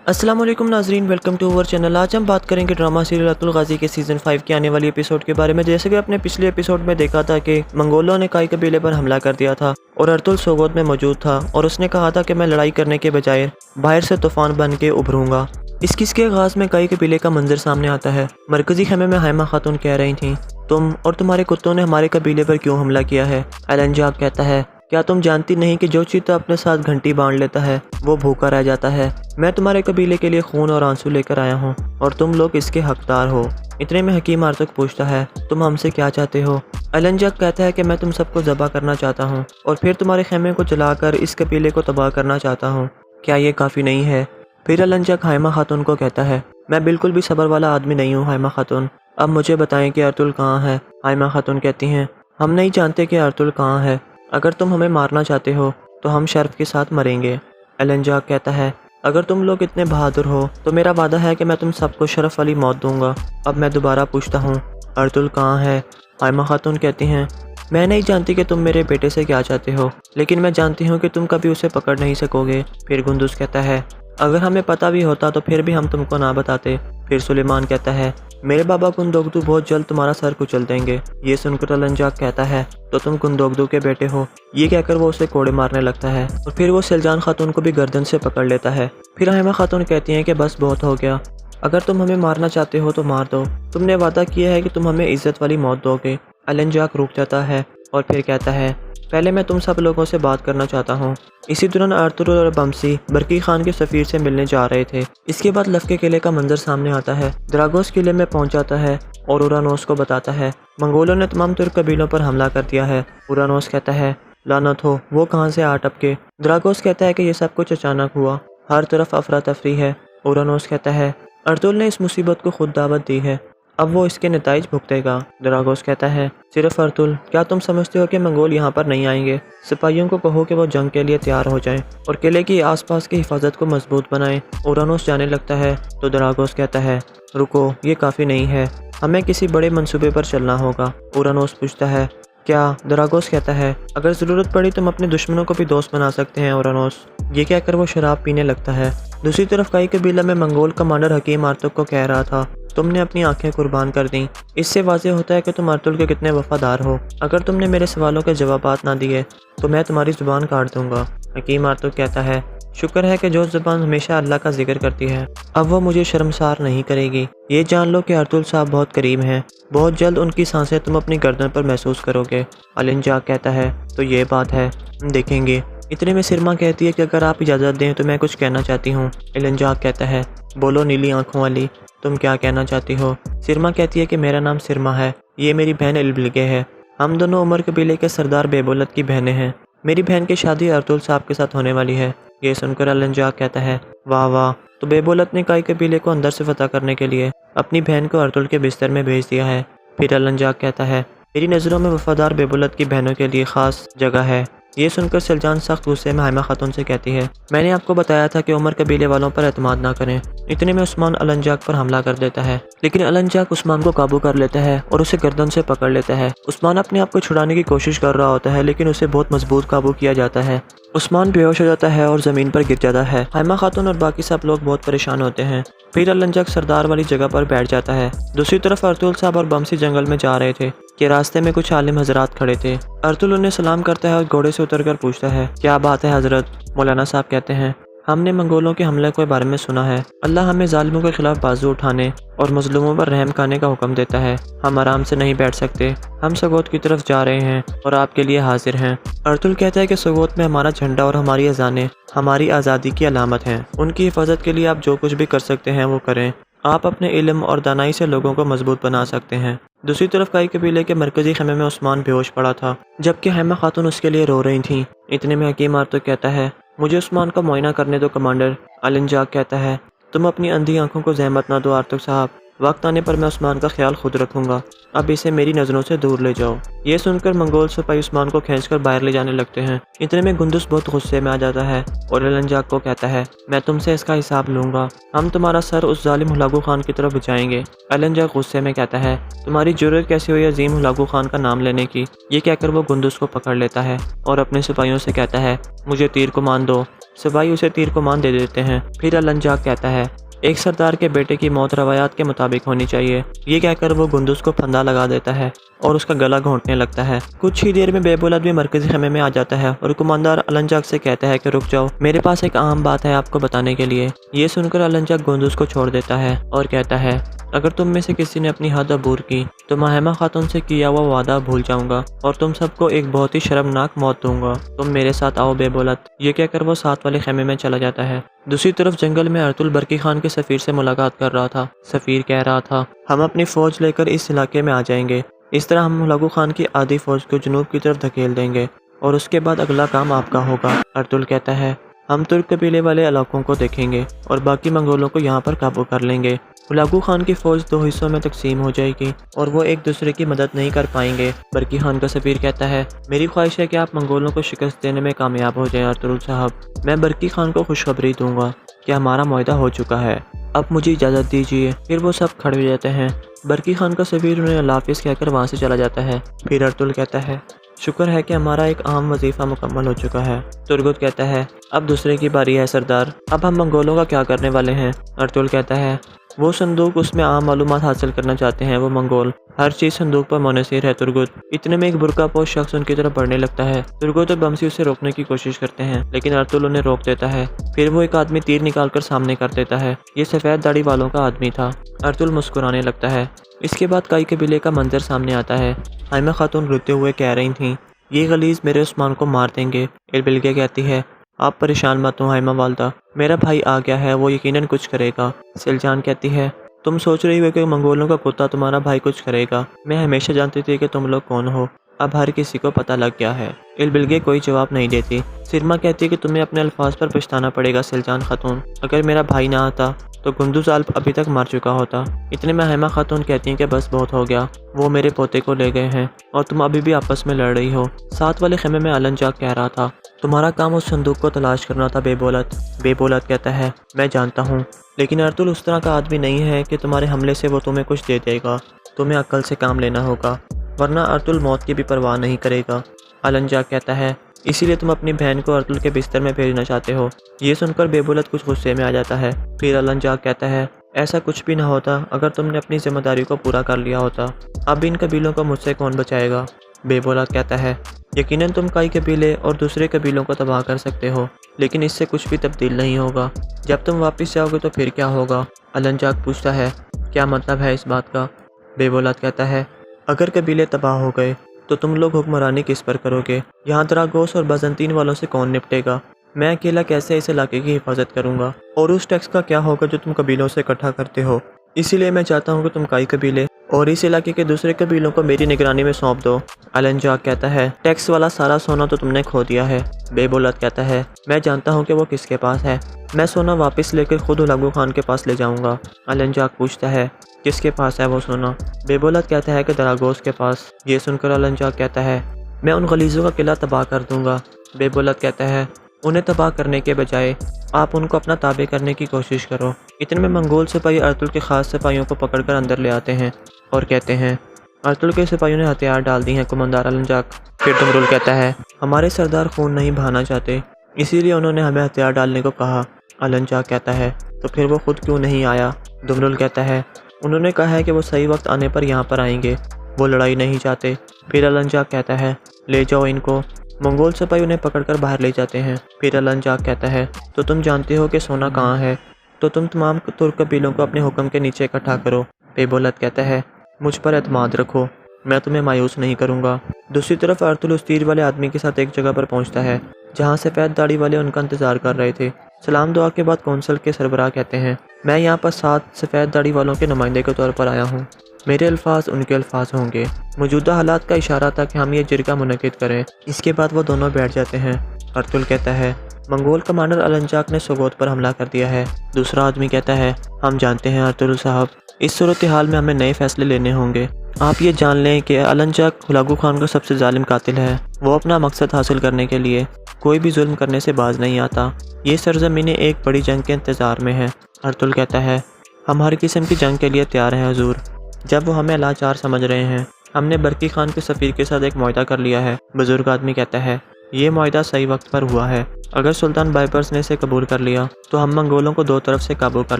अस्सलाम वालेकुम नाजरीन, वेलकम टू अवर चैनल। आज हम बात करेंगे ड्रामा सीरियल अतुल गाजी के सीज़न 5 की आने वाली एपिसोड के बारे में। जैसे कि अपने पिछले एपिसोड में देखा था कि मंगोलों ने काई कबीले पर हमला कर दिया था और अर्तुल सोगोत में मौजूद था और उसने कहा था कि मैं लड़ाई करने के बजाय बाहर से तूफान बन के उभरूंगा। इस किस्से के आगाज़ में काई कबीले का मंजर सामने आता है। मरकजी खेमे में हाइमा खातून कह रही थी, तुम और तुम्हारे कुत्तों ने हमारे कबीले पर क्यों हमला किया है। अलंजाक कहता है, क्या तुम जानती नहीं कि जो चीता अपने साथ घंटी बांध लेता है वो भूखा रह जाता है। मैं तुम्हारे कबीले के लिए खून और आंसू लेकर आया हूँ और तुम लोग इसके हकदार हो। इतने में हकीम आर्तुक पूछता है, तुम हमसे क्या चाहते हो। अलंजाक कहता है कि मैं तुम सबको ज़बह करना चाहता हूँ और फिर तुम्हारे खेमे को जलाकर इस कबीले को तबाह करना चाहता हूँ। क्या ये काफ़ी नहीं है। फिर अलंजाक हाइमा खातून को कहता है, मैं बिल्कुल भी सब्र वाला आदमी नहीं हूँ हाइमा खातून, अब मुझे बताएं कि अर्तुल कहाँ है। हाइमा खातून कहती हैं, हम नहीं जानते कि अर्तुल कहाँ है। अगर तुम हमें मारना चाहते हो तो हम शर्फ के साथ मरेंगे। अलंजाक कहता है, अगर तुम लोग इतने बहादुर हो तो मेरा वादा है कि मैं तुम सबको शर्फ वाली मौत दूंगा। अब मैं दोबारा पूछता हूँ, अर्तुल कहाँ है। हाइमा खातून कहती हैं, मैं नहीं जानती कि तुम मेरे बेटे से क्या चाहते हो, लेकिन मैं जानती हूँ कि तुम कभी उसे पकड़ नहीं सकोगे। फिर गुंदुस कहता है, अगर हमें पता भी होता तो फिर भी हम तुमको ना बताते। फिर सुलेमान कहता है, मेरे बाबा कुंदोगदू बहुत जल्द तुम्हारा सर कुचल देंगे। ये सुनकर अलंजाक कहता है, तो तुम कुंदोगदू के बेटे हो। ये कहकर वो उसे कोड़े मारने लगता है और फिर वो सिलजान खातून को भी गर्दन से पकड़ लेता है। फिर हाइमा खातून कहती हैं कि बस बहुत हो गया, अगर तुम हमें मारना चाहते हो तो मार दो, तुमने वादा किया है कि तुम हमें इज्जत वाली मौत दोगे। अलंजाक रुक जाता है और फिर कहता है, पहले मैं तुम सब लोगों से बात करना चाहता हूँ। इसी दौरान अर्तुल और बमसी बरकी खान के सफ़ीर से मिलने जा रहे थे। इसके बाद लफ्के किले का मंजर सामने आता है। द्रागोस किले में पहुंच जाता है और उरानोस को बताता है, मंगोलों ने तमाम तुर्क कबीलों पर हमला कर दिया है। उरानोस कहता है, लानत हो, वो कहाँ से आ टपके। द्रागोस कहता है कि यह सब कुछ अचानक हुआ, हर तरफ अफरा तफरी है। उरानोस कहता है, अर्तुल ने इस मुसीबत को खुद दावत दी है, अब वो इसके नताइज भुगतेगा। द्रागोस कहता है, सिर्फ अर्तुल, क्या तुम समझते हो कि मंगोल यहाँ पर नहीं आएंगे। सिपाहियों को कहो कि वो जंग के लिए तैयार हो जाएं और किले की आसपास की हिफाजत को मजबूत बनाएं। उरानोस जाने लगता है तो द्रागोस कहता है, रुको, ये काफ़ी नहीं है, हमें किसी बड़े मंसूबे पर चलना होगा। उरानोस पूछता है, क्या। द्रागोस कहता है, अगर ज़रूरत पड़ी तुम अपने दुश्मनों को भी दोस्त बना सकते हैं उरानोस। ये कहकर वो शराब पीने लगता है। दूसरी तरफ काई कबीला में मंगोल कमांडर हकीम आर्तुक को कह रहा था, तुमने अपनी आंखें कुर्बान कर दी। इससे वाज़ेह होता है कि तुम अर्तुल के कितने वफादार हो। अगर तुमने मेरे सवालों के जवाबात ना दिए तो मैं तुम्हारी ज़ुबान काट दूंगा। हकीम आर्तुक कहता है, शुक्र है कि जो ज़बान हमेशा अल्लाह का जिक्र करती है अब वो मुझे शर्मसार नहीं करेगी। ये जान लो कि अर्तुल साहब बहुत करीब हैं, बहुत जल्द उनकी सांसें तुम अपनी गर्दन पर महसूस करोगे। अलिंजाक कहता है, तो ये बात है, देखेंगे। इतने में सिरमा कहती है कि अगर आप इजाज़त दें तो मैं कुछ कहना चाहती हूँ। अलिंजाक कहता है, बोलो नीली आंखों वाली, तुम क्या कहना चाहती हो? सिरमा कहती है कि मेरा नाम सिरमा है, ये मेरी बहन इल्बिलगे है, हम दोनों उमर कबीले के सरदार बेबोलत की बहनें हैं। मेरी बहन की शादी अर्तुल साहब के साथ होने वाली है। ये सुनकर अलिंजाक कहता है, वाह वाह। तो बेबोलत ने काई कबीले को अंदर से फतह करने के लिए अपनी बहन को अर्तुल के बिस्तर में भेज दिया है। फिर अलिंजाक कहता है, मेरी नज़रों में वफादार बेबोलत की बहनों के लिए ख़ास जगह है। ये सुनकर सिलजान सख्त गुस्से में हाइमा खातून से कहती है, मैंने आपको बताया था कि उमर कबीले वालों पर एतमाद ना करें। इतने में उस्मान अलिंजाक पर हमला कर देता है, लेकिन अलिंजाक उस्मान को काबू कर लेता है और उसे गर्दन से पकड़ लेता है। उस्मान अपने आप को छुड़ाने की कोशिश कर रहा होता है, लेकिन उसे बहुत मजबूत काबू किया जाता है। उस्मान बेहोश हो जाता है और ज़मीन पर गिर जाता है। हाइमा खातून और बाकी सब लोग बहुत परेशान होते हैं। फिर अलिंजाक सरदार वाली जगह पर बैठ जाता है। दूसरी तरफ अर्तुल साहब और बमसी जंगल में जा रहे थे कि रास्ते में कुछ आलिम हजरात खड़े थे। अर्तुल उन्हें सलाम करता है और घोड़े से उतरकर पूछता है, क्या बात है हजरत? मौलाना साहब कहते हैं, हमने मंगोलों के हमले के बारे में सुना है। अल्लाह हमें जालिमों के खिलाफ बाजू उठाने और मजलूमों पर रहम खाने का हुक्म देता है। हम आराम से नहीं बैठ सकते, हम सगोत की तरफ जा रहे हैं और आपके लिए हाजिर हैं। अर्तुल कहता है कि सगोत में हमारा झंडा और हमारी अजानें हमारी आज़ादी की अलामत हैं। उनकी हिफाजत के लिए आप जो कुछ भी कर सकते हैं वो करें। आप अपने इल्म और दानाई से लोगों को मजबूत बना सकते हैं। दूसरी तरफ काई कबीले के मरकजी खेमे में उस्मान बेहोश पड़ा था, जबकि हैमा खातून उसके लिए रो रही थीं। इतने में हकीम आर्तो कहता है, मुझे उस्मान का मुआयना करने दो कमांडर। अलिंजाक कहता है, तुम अपनी अंधी आंखों को जहमत ना दो आर्तुक साहब, वक्त आने पर मैं उस्मान का ख्याल खुद रखूंगा, अब इसे मेरी नज़रों से दूर ले जाओ। ये सुनकर मंगोल सिपाही उस्मान को खींचकर बाहर ले जाने लगते हैं। इतने में गुंदुस बहुत गुस्से में आ जाता है और अलिंजाक को कहता है, मैं तुमसे इसका हिसाब लूंगा, हम तुम्हारा सर उस जालिम हुलागू खान की तरफ भिजाएंगे। अलिंजाक गुस्से में कहता है, तुम्हारी जुर्रत कैसी हुई अजीम हुलागू खान का नाम लेने की? ये कहकर वो गुंदुस को पकड़ लेता है और अपने सिपाहियों से कहता है, मुझे तीर कमान दो। सिपाही उसे तीर कमान दे देते हैं। फिर अलिंजाक कहता है, एक सरदार के बेटे की मौत रवायात के मुताबिक होनी चाहिए। ये कहकर वो गुंदुस को फंदा लगा देता है और उसका गला घोंटने लगता है। कुछ ही देर में बेबोलत भी मरकजी खेमे में आ जाता है और कमांडर अलिंजाक से कहता है कि रुक जाओ, मेरे पास एक अहम बात है आपको बताने के लिए। ये सुनकर अलिंजाक गुंदुस को छोड़ देता है और कहता है, अगर तुम में से किसी ने अपनी हद अबूर की तो मैं हैमा खातून से किया हुआ वादा भूल जाऊंगा और तुम सबको एक बहुत ही शर्मनाक मौत दूंगा। तुम मेरे साथ आओ बेबोलत। ये कहकर वो साथ वाले खेमे में चला जाता है। दूसरी तरफ जंगल में अर्तुल बरकी खान के सफ़ीर से मुलाकात कर रहा था। सफ़ीर कह रहा था, हम अपनी फ़ौज लेकर इस इलाके में आ जाएंगे, इस तरह हम हुलागू खान की आधी फ़ौज को जुनूब की तरफ धकेल देंगे और उसके बाद अगला काम आपका होगा। अर्तुल कहता है, हम तुर्क कबीले वाले इलाकों को देखेंगे और बाकी मंगोलों को यहाँ पर काबू कर लेंगे। हुलागू खान की फ़ौज दो हिस्सों में तकसीम हो जाएगी और वो एक दूसरे की मदद नहीं कर पाएंगे। बरकी खान का सफ़ीर कहता है, मेरी ख्वाहिश है कि आप मंगोलों को शिकस्त देने में कामयाब हो जाएं अर्तुल साहब। मैं बरकी खान को खुशखबरी दूंगा कि हमारा मुआहदा हो चुका है, अब मुझे इजाज़त दीजिए। फिर वो सब खड़े हो जाते हैं। बरकी खान का सफ़ीर उन्हें अल्लाह हाफ़िज़ कहकर वहाँ से चला जाता है। फिर अर्तुल कहता है, शुक्र है कि हमारा एक अहम वजीफ़ा मुकम्मल हो चुका है। तुर्गुत कहता है, अब दूसरे की बारी है सरदार, अब हम मंगोलों का क्या करने वाले हैं? अर्तुल कहता है, वो संदूक, उसमें आम मालूमात हासिल करना चाहते हैं वो मंगोल, हर चीज़ संदूक पर मुनहसर है। तुर्गुत। इतने में एक बुर्कापोश शख्स उनकी तरफ बढ़ने लगता है। तुर्गुत और बमसी उसे रोकने की कोशिश करते हैं, लेकिन अर्तुल उन्हें रोक देता है। फिर वो एक आदमी तीर निकालकर सामने कर देता है। ये सफ़ेद दाढ़ी वालों का आदमी था। अर्तुल मुस्कुराने लगता है। इसके बाद काई कबीले का मंजर सामने आता है। हाइमा खातून रोते हुए कह रही थीं, ये गलीज़ मेरे उस्मान को मार देंगे। इल्बिलगे कहती है, आप परेशान मत हो हाइमा वालदा, मेरा भाई आ गया है, वो यकीनन कुछ करेगा। सिलजान कहती है, तुम सोच रही हो कि मंगोलों का कुत्ता तुम्हारा भाई कुछ करेगा? मैं हमेशा जानती थी कि तुम लोग कौन हो, अब हर किसी को पता लग गया है। इल्बिलगे कोई जवाब नहीं देती। सिरमा कहती है कि तुम्हें अपने अल्फाज पर पछताना पड़ेगा सिलजान खातून, अगर मेरा भाई ना आता तो गुंदुज़ आल्प अभी तक मार चुका होता। इतने में हाइमा खातून कहती हैं कि बस बहुत हो गया, वो मेरे पोते को ले गए हैं और तुम अभी भी आपस में लड़ रही हो। साथ वाले खेमे में अलिंजाक कह रहा था, तुम्हारा काम उस संदूक को तलाश करना था बेबोलत। बेबोलत कहता है, मैं जानता हूँ, लेकिन अर्तुल उस तरह का आदमी नहीं है कि तुम्हारे हमले से वो तुम्हें कुछ दे देगा। तुम्हें अक्ल से काम लेना होगा, वरना अर्तुल मौत की भी परवाह नहीं करेगा। अलिंजाक कहता है, इसीलिए तुम अपनी बहन को अर्तुल के बिस्तर में भेजना चाहते हो। ये सुनकर बेबोलत कुछ गुस्से में आ जाता है। फिर अलिंजाक कहता है, ऐसा कुछ भी ना होता अगर तुमने अपनी जिम्मेदारी को पूरा कर लिया होता। अब इन कबीलों को मुझसे कौन बचाएगा? बेबोलत कहता है, यकीनन तुम कई कबीले और दूसरे कबीलों को तबाह कर सकते हो, लेकिन इससे कुछ भी तब्दील नहीं होगा। जब तुम वापस जाओगे तो फिर क्या होगा? अलंजाक पूछता है। क्या मतलब है इस बात का? बेबोलात कहता है, अगर कबीले तबाह हो गए तो तुम लोग हुक्मरानी किस पर करोगे? यहाँ दरागोस और बाज़ंतीन वालों से कौन निपटेगा? मैं अकेला कैसे इस इलाके की हिफाजत करूँगा? और उस टैक्स का क्या होगा जो तुम कबीलों से इकट्ठा करते हो? इसीलिए मैं चाहता हूँ कि तुम काई कबीले और इस इलाके के दूसरे कबीलों को मेरी निगरानी में सौंप दो। अलंजाक कहता है, टैक्स वाला सारा सोना तो तुमने खो दिया है। बेबोलत कहता है, मैं जानता हूँ कि वो किसके पास है। मैं सोना वापस लेकर खुद हुलागू खान के पास ले जाऊँगा। अलंजाक पूछता है, किसके पास है वो सोना? बेबोलत कहता है कि दरागोस के पास। ये सुनकर अलंजाक कहता है, मैं उन गलीज़ों का किला तबाह कर दूँगा। बेबोलत कहता है, उन्हें तबाह करने के बजाय आप उनको अपना ताबे करने की कोशिश करो। इतने में मंगोल सिपाही अर्तुल के खास सिपाहियों को पकड़कर अंदर ले आते हैं और कहते हैं, अर्तुल के सिपाहियों ने हथियार डाल दी हैं कुमंदार अलंजाक। फिर दुमरुल कहता है, हमारे सरदार खून नहीं बहाना चाहते, इसीलिए उन्होंने हमें हथियार डालने को कहा। अलंजाक कहता है, तो फिर वो खुद क्यों नहीं आया? दुमरुल कहता है, उन्होंने कहा है कि वो सही वक्त आने पर यहाँ पर आएंगे, वो लड़ाई नहीं चाहते। फिर अलंजाक कहता है, ले जाओ इनको। मंगोल सिपाही उन्हें पकड़कर बाहर ले जाते हैं। फिर अलंजाक कहता है, तो तुम जानते हो कि सोना कहाँ है, तो तुम तमाम तुर्क कबीलों को अपने हुक्म के नीचे इकट्ठा करो। बेबोलत कहता है, मुझ पर एतमाद रखो, मैं तुम्हें मायूस नहीं करूँगा। दूसरी तरफ अर्तुल उस तीर वाले आदमी के साथ एक जगह पर पहुँचता है जहाँ सफ़ेद दाढ़ी वाले उनका इंतज़ार कर रहे थे। सलाम दुआ के बाद कौंसल के सरबराह कहते हैं, मैं यहाँ पर 7 सफ़ेद दाढ़ी वालों के नुमाइंदे के तौर पर आया हूँ। मेरे अल्फाज उनके अल्फाज होंगे। मौजूदा हालात का इशारा था कि हम ये जिरगा मुनक़िद करें। इसके बाद वो दोनों बैठ जाते हैं। अर्तुल कहता है, मंगोल कमांडर अलंजाक ने सोगोत पर हमला कर दिया है। दूसरा आदमी कहता है, हम जानते हैं अर्तुल साहब, इस सूरत हाल में हमें नए फैसले लेने होंगे। आप ये जान लें कि अलंजाक हुलागू खान का सबसे जालिम कातिल है। वो अपना मकसद हासिल करने के लिए कोई भी जुल्म करने से बाज नहीं आता। ये सरजमीनें एक बड़ी जंग के इंतज़ार में है। अर्तुल कहता है, हम हर किस्म की जंग के लिए तैयार हैं हुजूर। जब वो हमें लाचार समझ रहे हैं, हमने बरकी खान के सफ़ीर के साथ एक मुआहदा कर लिया है। बुजुर्ग आदमी कहता है, ये मुआहदा सही वक्त पर हुआ है। अगर सुल्तान बाइपर्स ने इसे कबूल कर लिया तो हम मंगोलों को 2 तरफ से काबू कर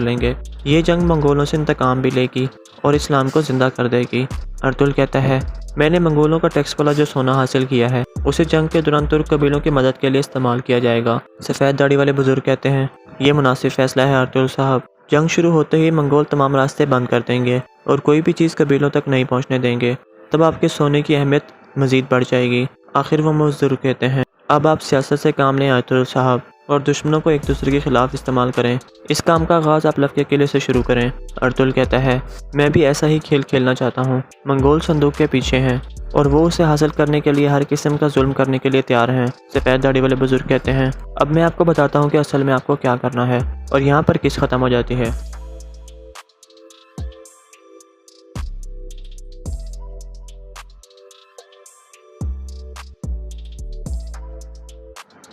लेंगे। ये जंग मंगोलों से इंतकाम भी लेगी और इस्लाम को जिंदा कर देगी। अर्तुल कहता है, मैंने मंगोलों का टैक्स वाला जो सोना हासिल किया है उसे जंग के दौरान तुर्क कबीलों की मदद के लिए इस्तेमाल किया जाएगा। सफ़ेद दाढ़ी वाले बुजुर्ग कहते हैं, ये मुनासिब फैसला है अर्तुल साहब। जंग शुरू होते ही मंगोल तमाम रास्ते बंद कर देंगे और कोई भी चीज़ कबीलों तक नहीं पहुंचने देंगे। तब आपके सोने की अहमियत मज़ीद बढ़ जाएगी। आखिर वो मुज़्ज़र कहते हैं, अब आप सियासत से काम लें अर्तुल साहब और दुश्मनों को एक दूसरे के खिलाफ इस्तेमाल करें। इस काम का आगाज़ आप लफ के किले से शुरू करें। अर्तुल कहता है, मैं भी ऐसा ही खेल खेलना चाहता हूँ। मंगोल संदूक के पीछे हैं और वो उसे हासिल करने के लिए हर किस्म का जुल्म करने के लिए तैयार हैं। सफ़ेद दाढ़ी वाले बुजुर्ग कहते हैं, अब मैं आपको बताता हूँ कि असल में आपको क्या करना है और यहाँ पर किस ख़त्म हो जाती है।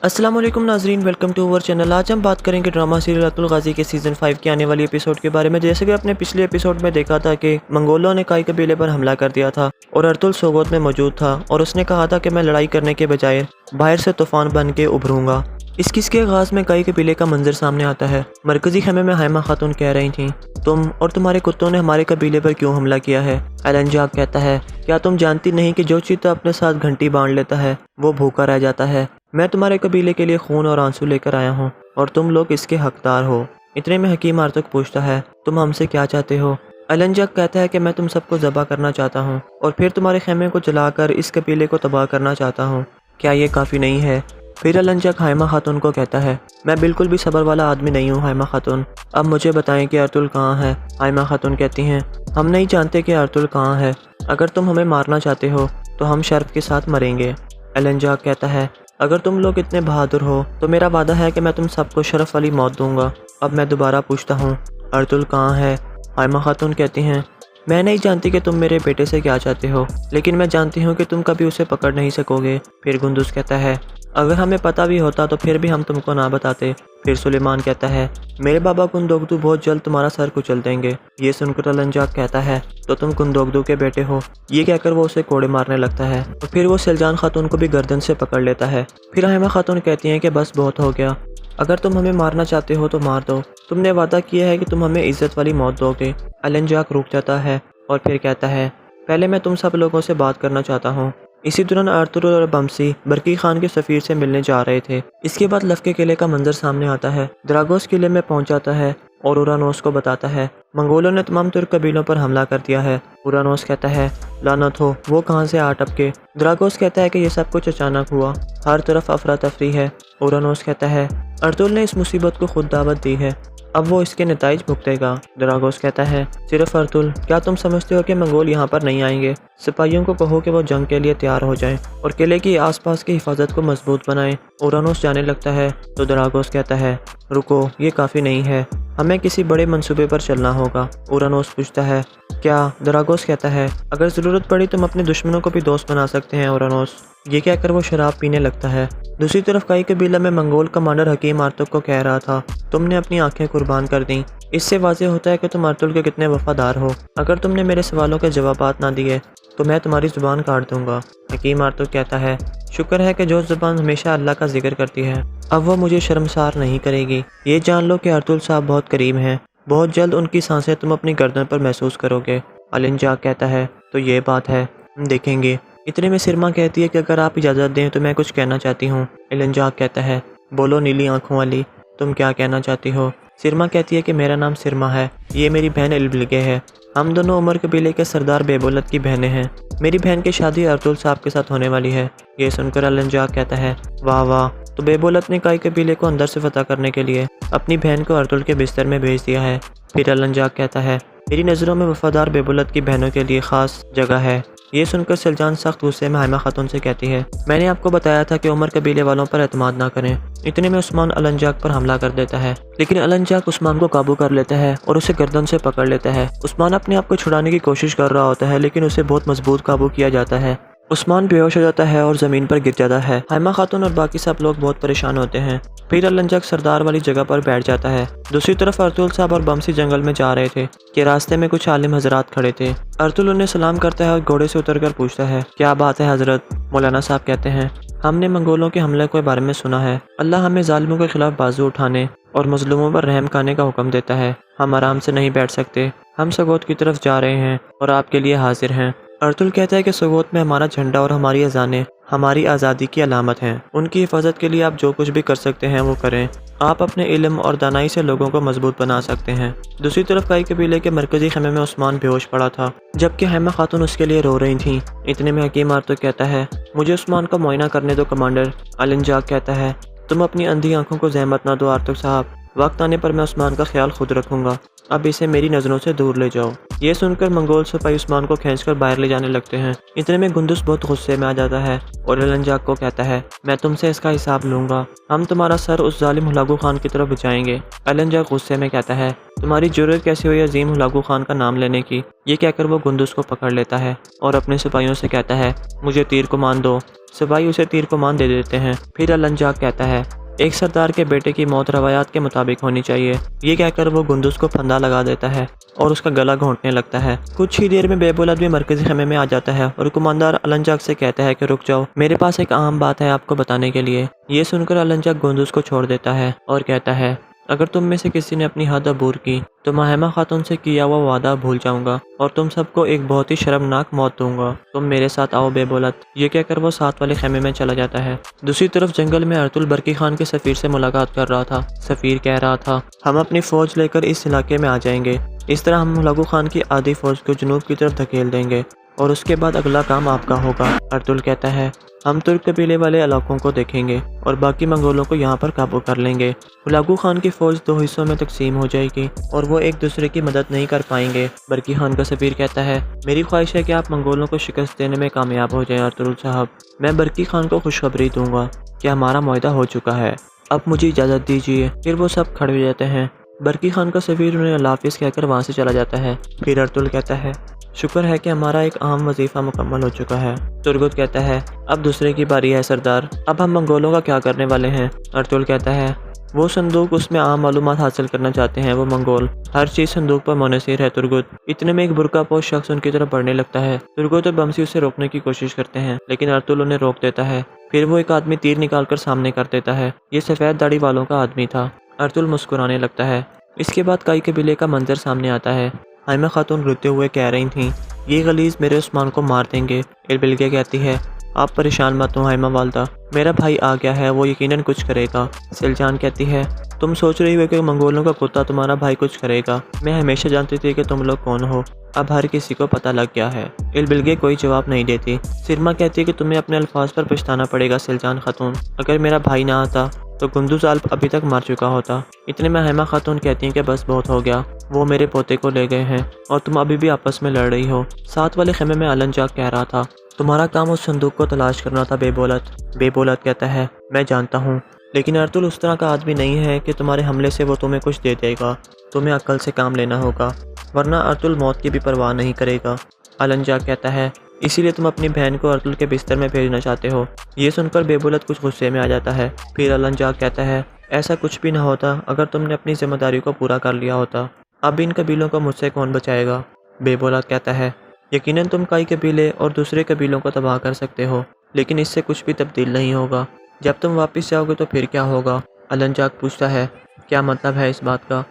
अस्सलाम वालेकुम नाजरीन, वेलकम टू अवर चैनल। आज हम बात करेंगे ड्रामा सीरियल अर्तुल गाजी के सीज़न 5 के आने वाली एपिसोड के बारे में। जैसे कि आपने पिछले एपिसोड में देखा था कि मंगोलों ने काई कबीले पर हमला कर दिया था और अर्तुल सोगोत में मौजूद था और उसने कहा था कि मैं लड़ाई करने के बजाय बाहर से तूफान बन के उभरूंगा। इस किस्से के आगाज़ में काई कबीले का मंजर सामने आता है। मरकजी खेमे में हाइमा खातून कह रही थी, तुम और तुम्हारे कुत्तों ने हमारे कबीले पर क्यों हमला किया है? अलंजाक कहता है, क्या तुम जानती नहीं कि जो चीता अपने साथ घंटी बांध लेता है वो भूखा रह जाता है? मैं तुम्हारे कबीले के लिए खून और आंसू लेकर आया हूँ और तुम लोग इसके हकदार हो। इतने में हकीम आर्तुक पूछता है, तुम हमसे क्या चाहते हो? अलंजाक कहता है कि मैं तुम सबको ज़बह करना चाहता हूँ और फिर तुम्हारे खेमे को जलाकर इस कबीले को तबाह करना चाहता हूँ। क्या ये काफ़ी नहीं है? फिर अलंजाक हाइमा खातून को कहता है, मैं बिल्कुल भी सब्र वाला आदमी नहीं हूँ हाइमा खातून, अब मुझे बताएं कि अर्तुल कहाँ है? हाइमा खातून कहती हैं, हम नहीं जानते कि अर्तुल कहाँ है। अगर तुम हमें मारना चाहते हो तो हम शर्फ के साथ मरेंगे। अलंजाक कहता है, अगर तुम लोग इतने बहादुर हो तो मेरा वादा है कि मैं तुम सबको शरफ वाली मौत दूंगा। अब मैं दोबारा पूछता हूँ, अर्तुल कहाँ है? हाइमा खातून कहती हैं, मैं नहीं जानती कि तुम मेरे बेटे से क्या चाहते हो, लेकिन मैं जानती हूँ कि तुम कभी उसे पकड़ नहीं सकोगे। फिर गुंदुस कहता है, अगर हमें पता भी होता तो फिर भी हम तुमको ना बताते। फिर सुलेमान कहता है, मेरे बाबा कुंदोगदू बहुत जल्द तुम्हारा सर कुचल देंगे। ये सुनकर अलंजाक कहता है, तो तुम कुंदोगदू के बेटे हो? ये कहकर वो उसे कोड़े मारने लगता है और फिर वो सिलजान खातून को भी गर्दन से पकड़ लेता है। फिर हाइमा खातून कहती हैं कि बस बहुत हो गया, अगर तुम हमें मारना चाहते हो तो मार दो, तुमने वादा किया है कि तुम हमें इज्जत वाली मौत दोगे। अलंजाक रुक जाता है और फिर कहता है, पहले मैं तुम सब लोगों से बात करना चाहता हूँ। इसी दौरान अर्तुल और बमसी बरकी खान के सफ़ीर से मिलने जा रहे थे। इसके बाद लफ के किले का मंजर सामने आता है। द्रागोस किले में पहुंच जाता है और उरानोस को बताता है मंगोलों ने तमाम तुर्क कबीलों पर हमला कर दिया है। उरानोस कहता है लानत हो, वो कहाँ से आ टपके। द्रागोस कहता है कि यह सब कुछ अचानक हुआ, हर तरफ अफरा तफरी है। उरानोस कहता है अर्तुल ने इस मुसीबत को खुद दावत दी है, अब वो इसके नताइज भुगतेगा। द्रागोस कहता है सिर्फ अर्तुल, क्या तुम समझते हो कि मंगोल यहाँ पर नहीं आएंगे? सिपाहियों को कहो कि वो जंग के लिए तैयार हो जाएं और किले की आसपास की हिफाजत को मजबूत बनाएं। उरानोस जाने लगता है तो द्रागोस कहता है रुको, ये काफ़ी नहीं है, हमें किसी बड़े मंसूबे पर चलना होगा। उरानोस पूछता है क्या? द्रागोस कहता है अगर ज़रूरत पड़ी तुम अपने दुश्मनों को भी दोस्त बना सकते हैं उरानोस। ये कहकर वो शराब पीने लगता है। दूसरी तरफ काई कबीला में मंगोल कमांडर हकीम आर्तुक को कह रहा था तुमने अपनी आंखें कुर्बान कर दी, इससे वाज़ेह होता है कि तुम अर्तुल के कितने वफादार हो। अगर तुमने मेरे सवालों के जवाबात ना दिए तो मैं तुम्हारी ज़ुबान काट दूंगा। हकीम आर्तुक कहता है शुक्र है कि जो ज़ुबान हमेशा अल्लाह का जिक्र करती है अब वो मुझे शर्मसार नहीं करेगी। ये जान लो कि अर्तुल साहब बहुत करीब हैं, बहुत जल्द उनकी सांसें तुम अपनी गर्दन पर महसूस करोगे। अलिंजाक कहता है तो ये बात है, हम देखेंगे। इतने में सिरमा कहती है कि अगर आप इजाज़त दें तो मैं कुछ कहना चाहती हूँ। अलिंजाक कहता है बोलो नीली आंखों वाली, तुम क्या कहना चाहती हो? सिरमा कहती है कि मेरा नाम सिरमा है, ये मेरी बहन इल्बिलगे है, हम दोनों उमर कबीले के सरदार बेबोलत की बहनें हैं। मेरी बहन की शादी अर्तुल साहब के साथ होने वाली है। ये सुनकर अलिंजाक कहता है वाह वाह, तो बेबोलत ने काई कबीले को अंदर से फतह करने के लिए अपनी बहन को अर्तुल के बिस्तर में भेज दिया है। फिर अलिंजाक कहता है मेरी नज़रों में वफादार बेबोलत की बहनों के लिए ख़ास जगह है। ये सुनकर सलजान सख्त गुस्से में हाइमा खातून से कहती है मैंने आपको बताया था कि उमर कबीले वालों पर एतमाद ना करें। इतने में उस्मान अलिंजाक पर हमला कर देता है, लेकिन अलिंजाक उस्मान को काबू कर लेता है और उसे गर्दन से पकड़ लेता है। उस्मान अपने आप को छुड़ाने की कोशिश कर रहा होता है लेकिन उसे बहुत मजबूत काबू किया जाता है। उस्मान बेहोश हो जाता है और ज़मीन पर गिर जाता है। हाइमा खातून और बाकी सब लोग बहुत परेशान होते हैं। फिर अलिंजाक सरदार वाली जगह पर बैठ जाता है। दूसरी तरफ अर्तुल साहब और बमसी जंगल में जा रहे थे कि रास्ते में कुछ आलिम हजरात खड़े थे। अर्तुल उन्हें सलाम करता है और घोड़े से उतरकर पूछता है क्या बात है हजरत? मौलाना साहब कहते हैं हमने मंगोलों के हमले के बारे में सुना है। अल्लाह हमें जालिमों के खिलाफ बाजू उठाने और मजलूमों पर रहम खाने का हुक्म देता है। हम आराम से नहीं बैठ सकते, हम सगोत की तरफ जा रहे हैं और आपके लिए हाजिर हैं। अर्तुल कहता है कि सगोत में हमारा झंडा और हमारी अजानें हमारी आज़ादी की अलामत हैं। उनकी हिफाजत के लिए आप जो कुछ भी कर सकते हैं वो करें। आप अपने इल्म और दानाई से लोगों को मजबूत बना सकते हैं। दूसरी तरफ काई कबीले के मरकजी खेमे में उस्मान बेहोश पड़ा था जबकि हैमा खातून उसके लिए रो रही थीं। इतने में हकीम आर्तुक कहता है मुझे उस्मान का मुआयना करने दो कमांडर। अलिंजाक कहता है तुम अपनी अंधी आंखों को जहमत ना दो आर्तुक साहब, वक्त आने पर मैं उस्मान का ख्याल खुद रखूंगा, अब इसे मेरी नज़रों से दूर ले जाओ। ये सुनकर मंगोल सिपाही उस्मान को खींचकर बाहर ले जाने लगते हैं। इतने में गुंदुस बहुत गुस्से में आ जाता है और अलिंजाक को कहता है मैं तुमसे इसका हिसाब लूंगा, हम तुम्हारा सर उस जालिम हुलागू खान की तरफ बचाएंगे। अलिंजाक गुस्से में कहता है तुम्हारी जुर्रत कैसी हुई अजीम हुलागू खान का नाम लेने की? ये कहकर वो गुंदुस को पकड़ लेता है और अपने सिपाहियों से कहता है मुझे तीर कमान दो। सिपाही उसे तीर कमान दे देते हैं। फिर अलिंजाक कहता है एक सरदार के बेटे की मौत रवायात के मुताबिक होनी चाहिए। ये कहकर वो गुंदुस को फंदा लगा देता है और उसका गला घोंटने लगता है। कुछ ही देर में बेबोलत भी मरकजी खेमे में आ जाता है और कमांडर अलिंजाक से कहता है कि रुक जाओ, मेरे पास एक अहम बात है आपको बताने के लिए। ये सुनकर अलिंजाक गुंदुस को छोड़ देता है और कहता है अगर तुम में से किसी ने अपनी हद अबूर की तो मैं हैमा खातून से किया हुआ वादा भूल जाऊंगा और तुम सबको एक बहुत ही शर्मनाक मौत दूंगा। तुम मेरे साथ आओ बेबोलत। ये कहकर वो साथ वाले खेमे में चला जाता है। दूसरी तरफ जंगल में अर्तुल बरकी खान के सफ़ीर से मुलाकात कर रहा था। सफ़ीर कह रहा था हम अपनी फ़ौज लेकर इस इलाके में आ जाएंगे, इस तरह हम हुलागू खान की आधी फ़ौज को जुनूब की तरफ धकेल देंगे और उसके बाद अगला काम आपका होगा। अर्तुल कहता है हम तुर्क कबीले वाले इलाकों को देखेंगे और बाकी मंगोलों को यहाँ पर काबू कर लेंगे। हुलागू खान की फ़ौज दो हिस्सों में तकसीम हो जाएगी और वो एक दूसरे की मदद नहीं कर पाएंगे। बरकी खान का सफ़ीर कहता है मेरी ख्वाहिश है कि आप मंगोलों को शिकस्त देने में कामयाब हो जाएं अर्तुल साहब। मैं बरकी खान को खुशखबरी दूंगा कि हमारा मुआहदा हो चुका है, अब मुझे इजाज़त दीजिए। फिर वो सब खड़े हो जाते हैं। बरकी खान का सफ़ीर उन्हें अल्लाह हाफ़िज़ कहकर वहाँ से चला जाता है। फिर अर्तुल कहता है शुक्र है कि हमारा एक अहम वजीफ़ा मुकम्मल हो चुका है। तुर्गुत कहता है अब दूसरे की बारी है सरदार, अब हम मंगोलों का क्या करने वाले हैं? अर्तुल कहता है वो संदूक, उसमें आम मालूमात हासिल करना चाहते हैं वो मंगोल, हर चीज़ संदूक पर मुनहसर है। तुर्गुत। इतने में एक बुरका पोश शख्स उनकी तरफ बढ़ने लगता है। तुर्गुत और बमसी उसे रोकने की कोशिश करते हैं लेकिन अर्तुल उन्हें रोक देता है। फिर वो एक आदमी तीर निकालकर सामने कर देता है। ये सफ़ेद दाढ़ी वालों का आदमी था। अर्तुल मुस्कुराने लगता है। इसके बाद काई कबीले का मंजर सामने आता है। हाइमा खातून रोते हुए कह रही थीं ये गलीज़ मेरे उस्मान को मार देंगे। इल्बिलगे कहती है आप परेशान मत हो हाइमा वालदा, मेरा भाई आ गया है, वो यकीनन कुछ करेगा। सिलजान कहती है, तुम सोच रही हो कि मंगोलों का कुत्ता तुम्हारा भाई कुछ करेगा? मैं हमेशा जानती थी कि तुम लोग कौन हो, अब हर किसी को पता लग गया है। इलबिलगे कोई जवाब नहीं देती। सिरमा कहती है कि तुम्हें अपने अल्फाज पर पछताना पड़ेगा सिलजान खातून, अगर मेरा भाई ना आता तो गुंदुज आल्प अभी तक मर चुका होता। इतने में हाइमा खातून कहती हैं कि बस बहुत हो गया, वो मेरे पोते को ले गए हैं और तुम अभी भी आपस में लड़ रही हो। साथ वाले खेमे में अलन जाग कह रहा था, तुम्हारा काम उस संदूक को तलाश करना था बेबोलत। बेबोलत कहता है, मैं जानता हूँ, लेकिन अर्तुल उस तरह का आदमी नहीं है कि तुम्हारे हमले से वो तुम्हें कुछ दे देगा। तुम्हें अक्ल से काम लेना होगा, वरना अर्तुल मौत की भी परवाह नहीं करेगा। अलन जाग कहता है, इसीलिए तुम अपनी बहन को अर्तुल के बिस्तर में भेजना चाहते हो। ये सुनकर बेबोलत कुछ गुस्से में आ जाता है। फिर अलन जाग कहता है, ऐसा कुछ भी ना होता अगर तुमने अपनी जिम्मेदारी को पूरा कर लिया होता। अब इन कबीलों को मुझसे कौन बचाएगा? बेबोलत कहता है, यकीनन तुम कई कबीले और दूसरे कबीलों को तबाह कर सकते हो, लेकिन इससे कुछ भी तब्दील नहीं होगा। जब तुम वापस जाओगे तो फिर क्या होगा? अलन जाग पूछता है, क्या मतलब है इस बात का?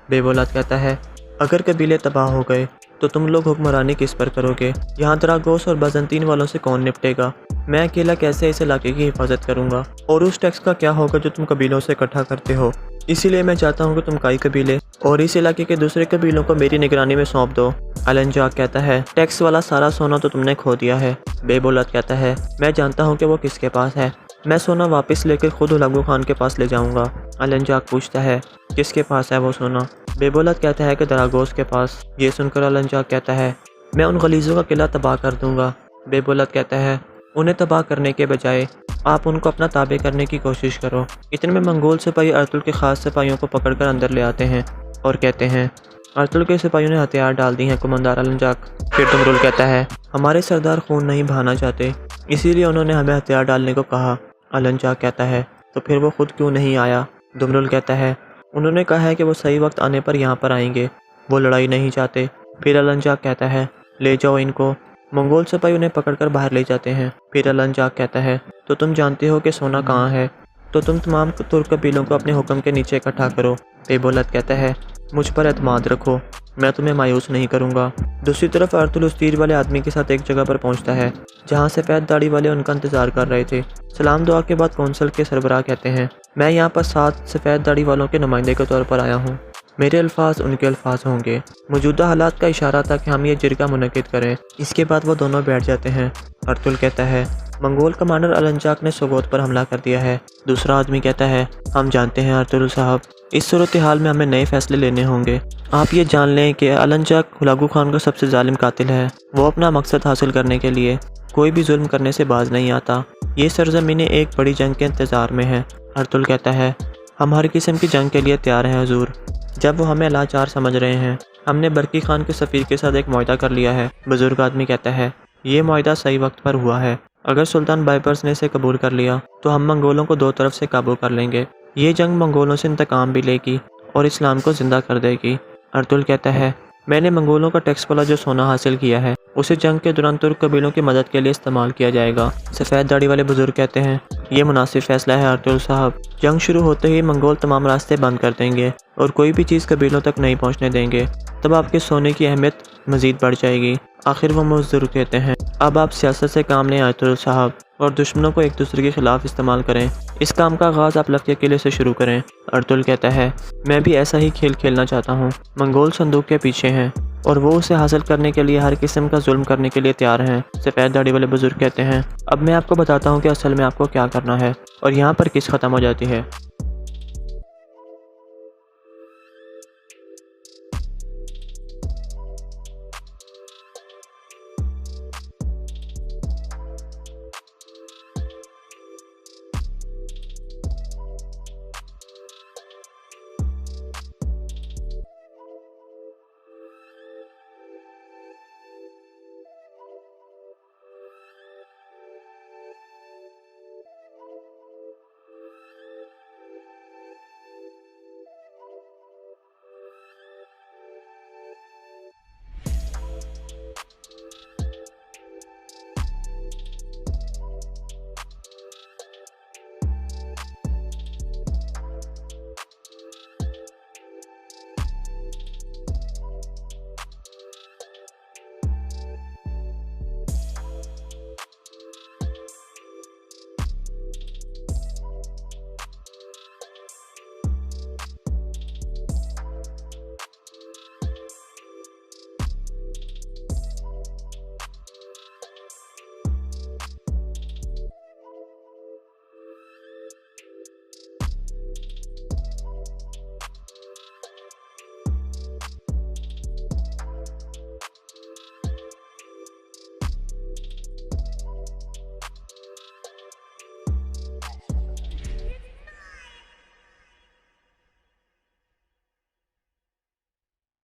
बेबोलत कहता है, अगर कबीले तबाह हो गए तो तुम लोग हुक्मरानी किस पर करोगे? यहाँ दरागोस और बाज़ंतीन वालों से कौन निपटेगा? मैं अकेला कैसे इस इलाके की हिफाजत करूँगा? और उस टैक्स का क्या होगा जो तुम कबीलों से इकट्ठा करते हो? इसीलिए मैं चाहता हूँ कि तुम कई कबीले और इस इलाके के दूसरे कबीलों को मेरी निगरानी में सौंप दो। अलन जाग कहता है, टैक्स वाला सारा सोना तो तुमने खो दिया है। बेबोलत कहता है, मैं जानता हूँ कि वो किसके पास है, मैं सोना वापस लेकर खुद हुलागू खान के पास ले जाऊँगा। अलन जाग पूछता है, किसके पास है वो सोना? बेबोलत कहता है कि दरागोस के पास। ये सुनकर अलन जाग कहता है, मैं उन गलीज़ों का किला तबाह कर दूँगा। बेबोलत कहता है, उन्हें तबाह करने के बजाय आप उनको अपना ताबे करने की कोशिश करो। इतने में मंगोल सिपाही अर्तुल के खास सिपाहियों को पकड़कर अंदर ले आते हैं और कहते हैं, अर्तुल के सिपाहियों ने हथियार डाल दी हैं कुमंदार अलन जाग। फिर दुमरुल कहता है, हमारे सरदार खून नहीं बहाना चाहते, इसीलिए उन्होंने हमें हथियार डालने को कहा। अलन जाग कहता है, तो फिर वो खुद क्यों नहीं आया? दुमरुल कहता है, उन्होंने कहा है कि वो सही वक्त आने पर यहाँ पर आएंगे, वो लड़ाई नहीं चाहते। फिर अलन जाग कहता है, ले जाओ इनको। मंगोल सिपाही उन्हें पकड़कर बाहर ले जाते हैं। फिर अलन जाग कहता है, तो तुम जानते हो कि सोना कहाँ है, तो तुम तमाम तुर्क कबीलों को अपने हुक्म के नीचे इकट्ठा करो। बेबोलत कहता है, मुझ पर एतमाद रखो, मैं तुम्हें मायूस नहीं करूँगा। दूसरी तरफ अर्तुल उस तीर वाले आदमी के साथ एक जगह पर पहुँचता है जहाँ सफ़ेद दाढ़ी वाले उनका इंतज़ार कर रहे थे। सलाम दुआ के बाद कौंसल के सरबराह कहते हैं, मैं यहाँ पर 7 सफ़ेद दाढ़ी वालों के नुमाइंदे के तौर पर आया हूँ। मेरे अल्फाज उनके अल्फाज होंगे। मौजूदा हालात का इशारा था कि हम ये जिरगा मुनक़िद करें। इसके बाद वो दोनों बैठ जाते हैं। अर्तुल कहता है, मंगोल कमांडर अलन जाग ने सोगोत पर हमला कर दिया है। दूसरा आदमी कहता है, हम जानते हैं अर्तुल साहब, इस सूरत हाल में हमें नए फैसले लेने होंगे। आप ये जान लें कि अलन जाग हुलागू खान का सबसे जालिम कातिल है। वो अपना मकसद हासिल करने के लिए कोई भी जुल्म करने से बाज नहीं आता। ये सरजमीनें एक बड़ी जंग के इंतज़ार में है। अर्तुल कहता है, हम हर किस्म की जंग के लिए तैयार हैं हुजूर। जब वो हमें लाचार समझ रहे हैं, हमने बरकी खान के सफ़ीर के साथ एक मुआहदा कर लिया है। बुजुर्ग आदमी कहता है, ये मुआहदा सही वक्त पर हुआ है। अगर सुल्तान बाइपर्स ने इसे कबूल कर लिया तो हम मंगोलों को 2 तरफ से काबू कर लेंगे। ये जंग मंगोलों से इंतकाम भी लेगी और इस्लाम को ज़िंदा कर देगी। अर्तुल कहता है, मैंने मंगोलों का टैक्स वाला जो सोना हासिल किया है उसे जंग के दौरान तुर्क कबीलों की मदद के लिए इस्तेमाल किया जाएगा। सफ़ेद दाढ़ी वाले बुजुर्ग कहते हैं, ये मुनासिब फैसला है अर्तुल साहब। जंग शुरू होते ही मंगोल तमाम रास्ते बंद कर देंगे और कोई भी चीज़ कबीलों तक नहीं पहुंचने देंगे। तब आपके सोने की अहमियत मज़ीद बढ़ जाएगी। आखिर वो मुज़्ज़र कहते हैं, अब आप सियासत से काम लें अर्तुल साहब और दुश्मनों को एक दूसरे के खिलाफ इस्तेमाल करें। इस काम का आगाज़ आप लफ्ज़ किले से शुरू करें। अर्तुल कहता है, मैं भी ऐसा ही खेल खेलना चाहता हूँ। मंगोल संदूक के पीछे हैं और वो उसे हासिल करने के लिए हर किस्म का जुल्म करने के लिए तैयार हैं। सफ़ेद दाढ़ी वाले बुजुर्ग कहते हैं, अब मैं आपको बताता हूँ कि असल में आपको क्या करना है और यहाँ पर किस ख़त्म हो जाती है।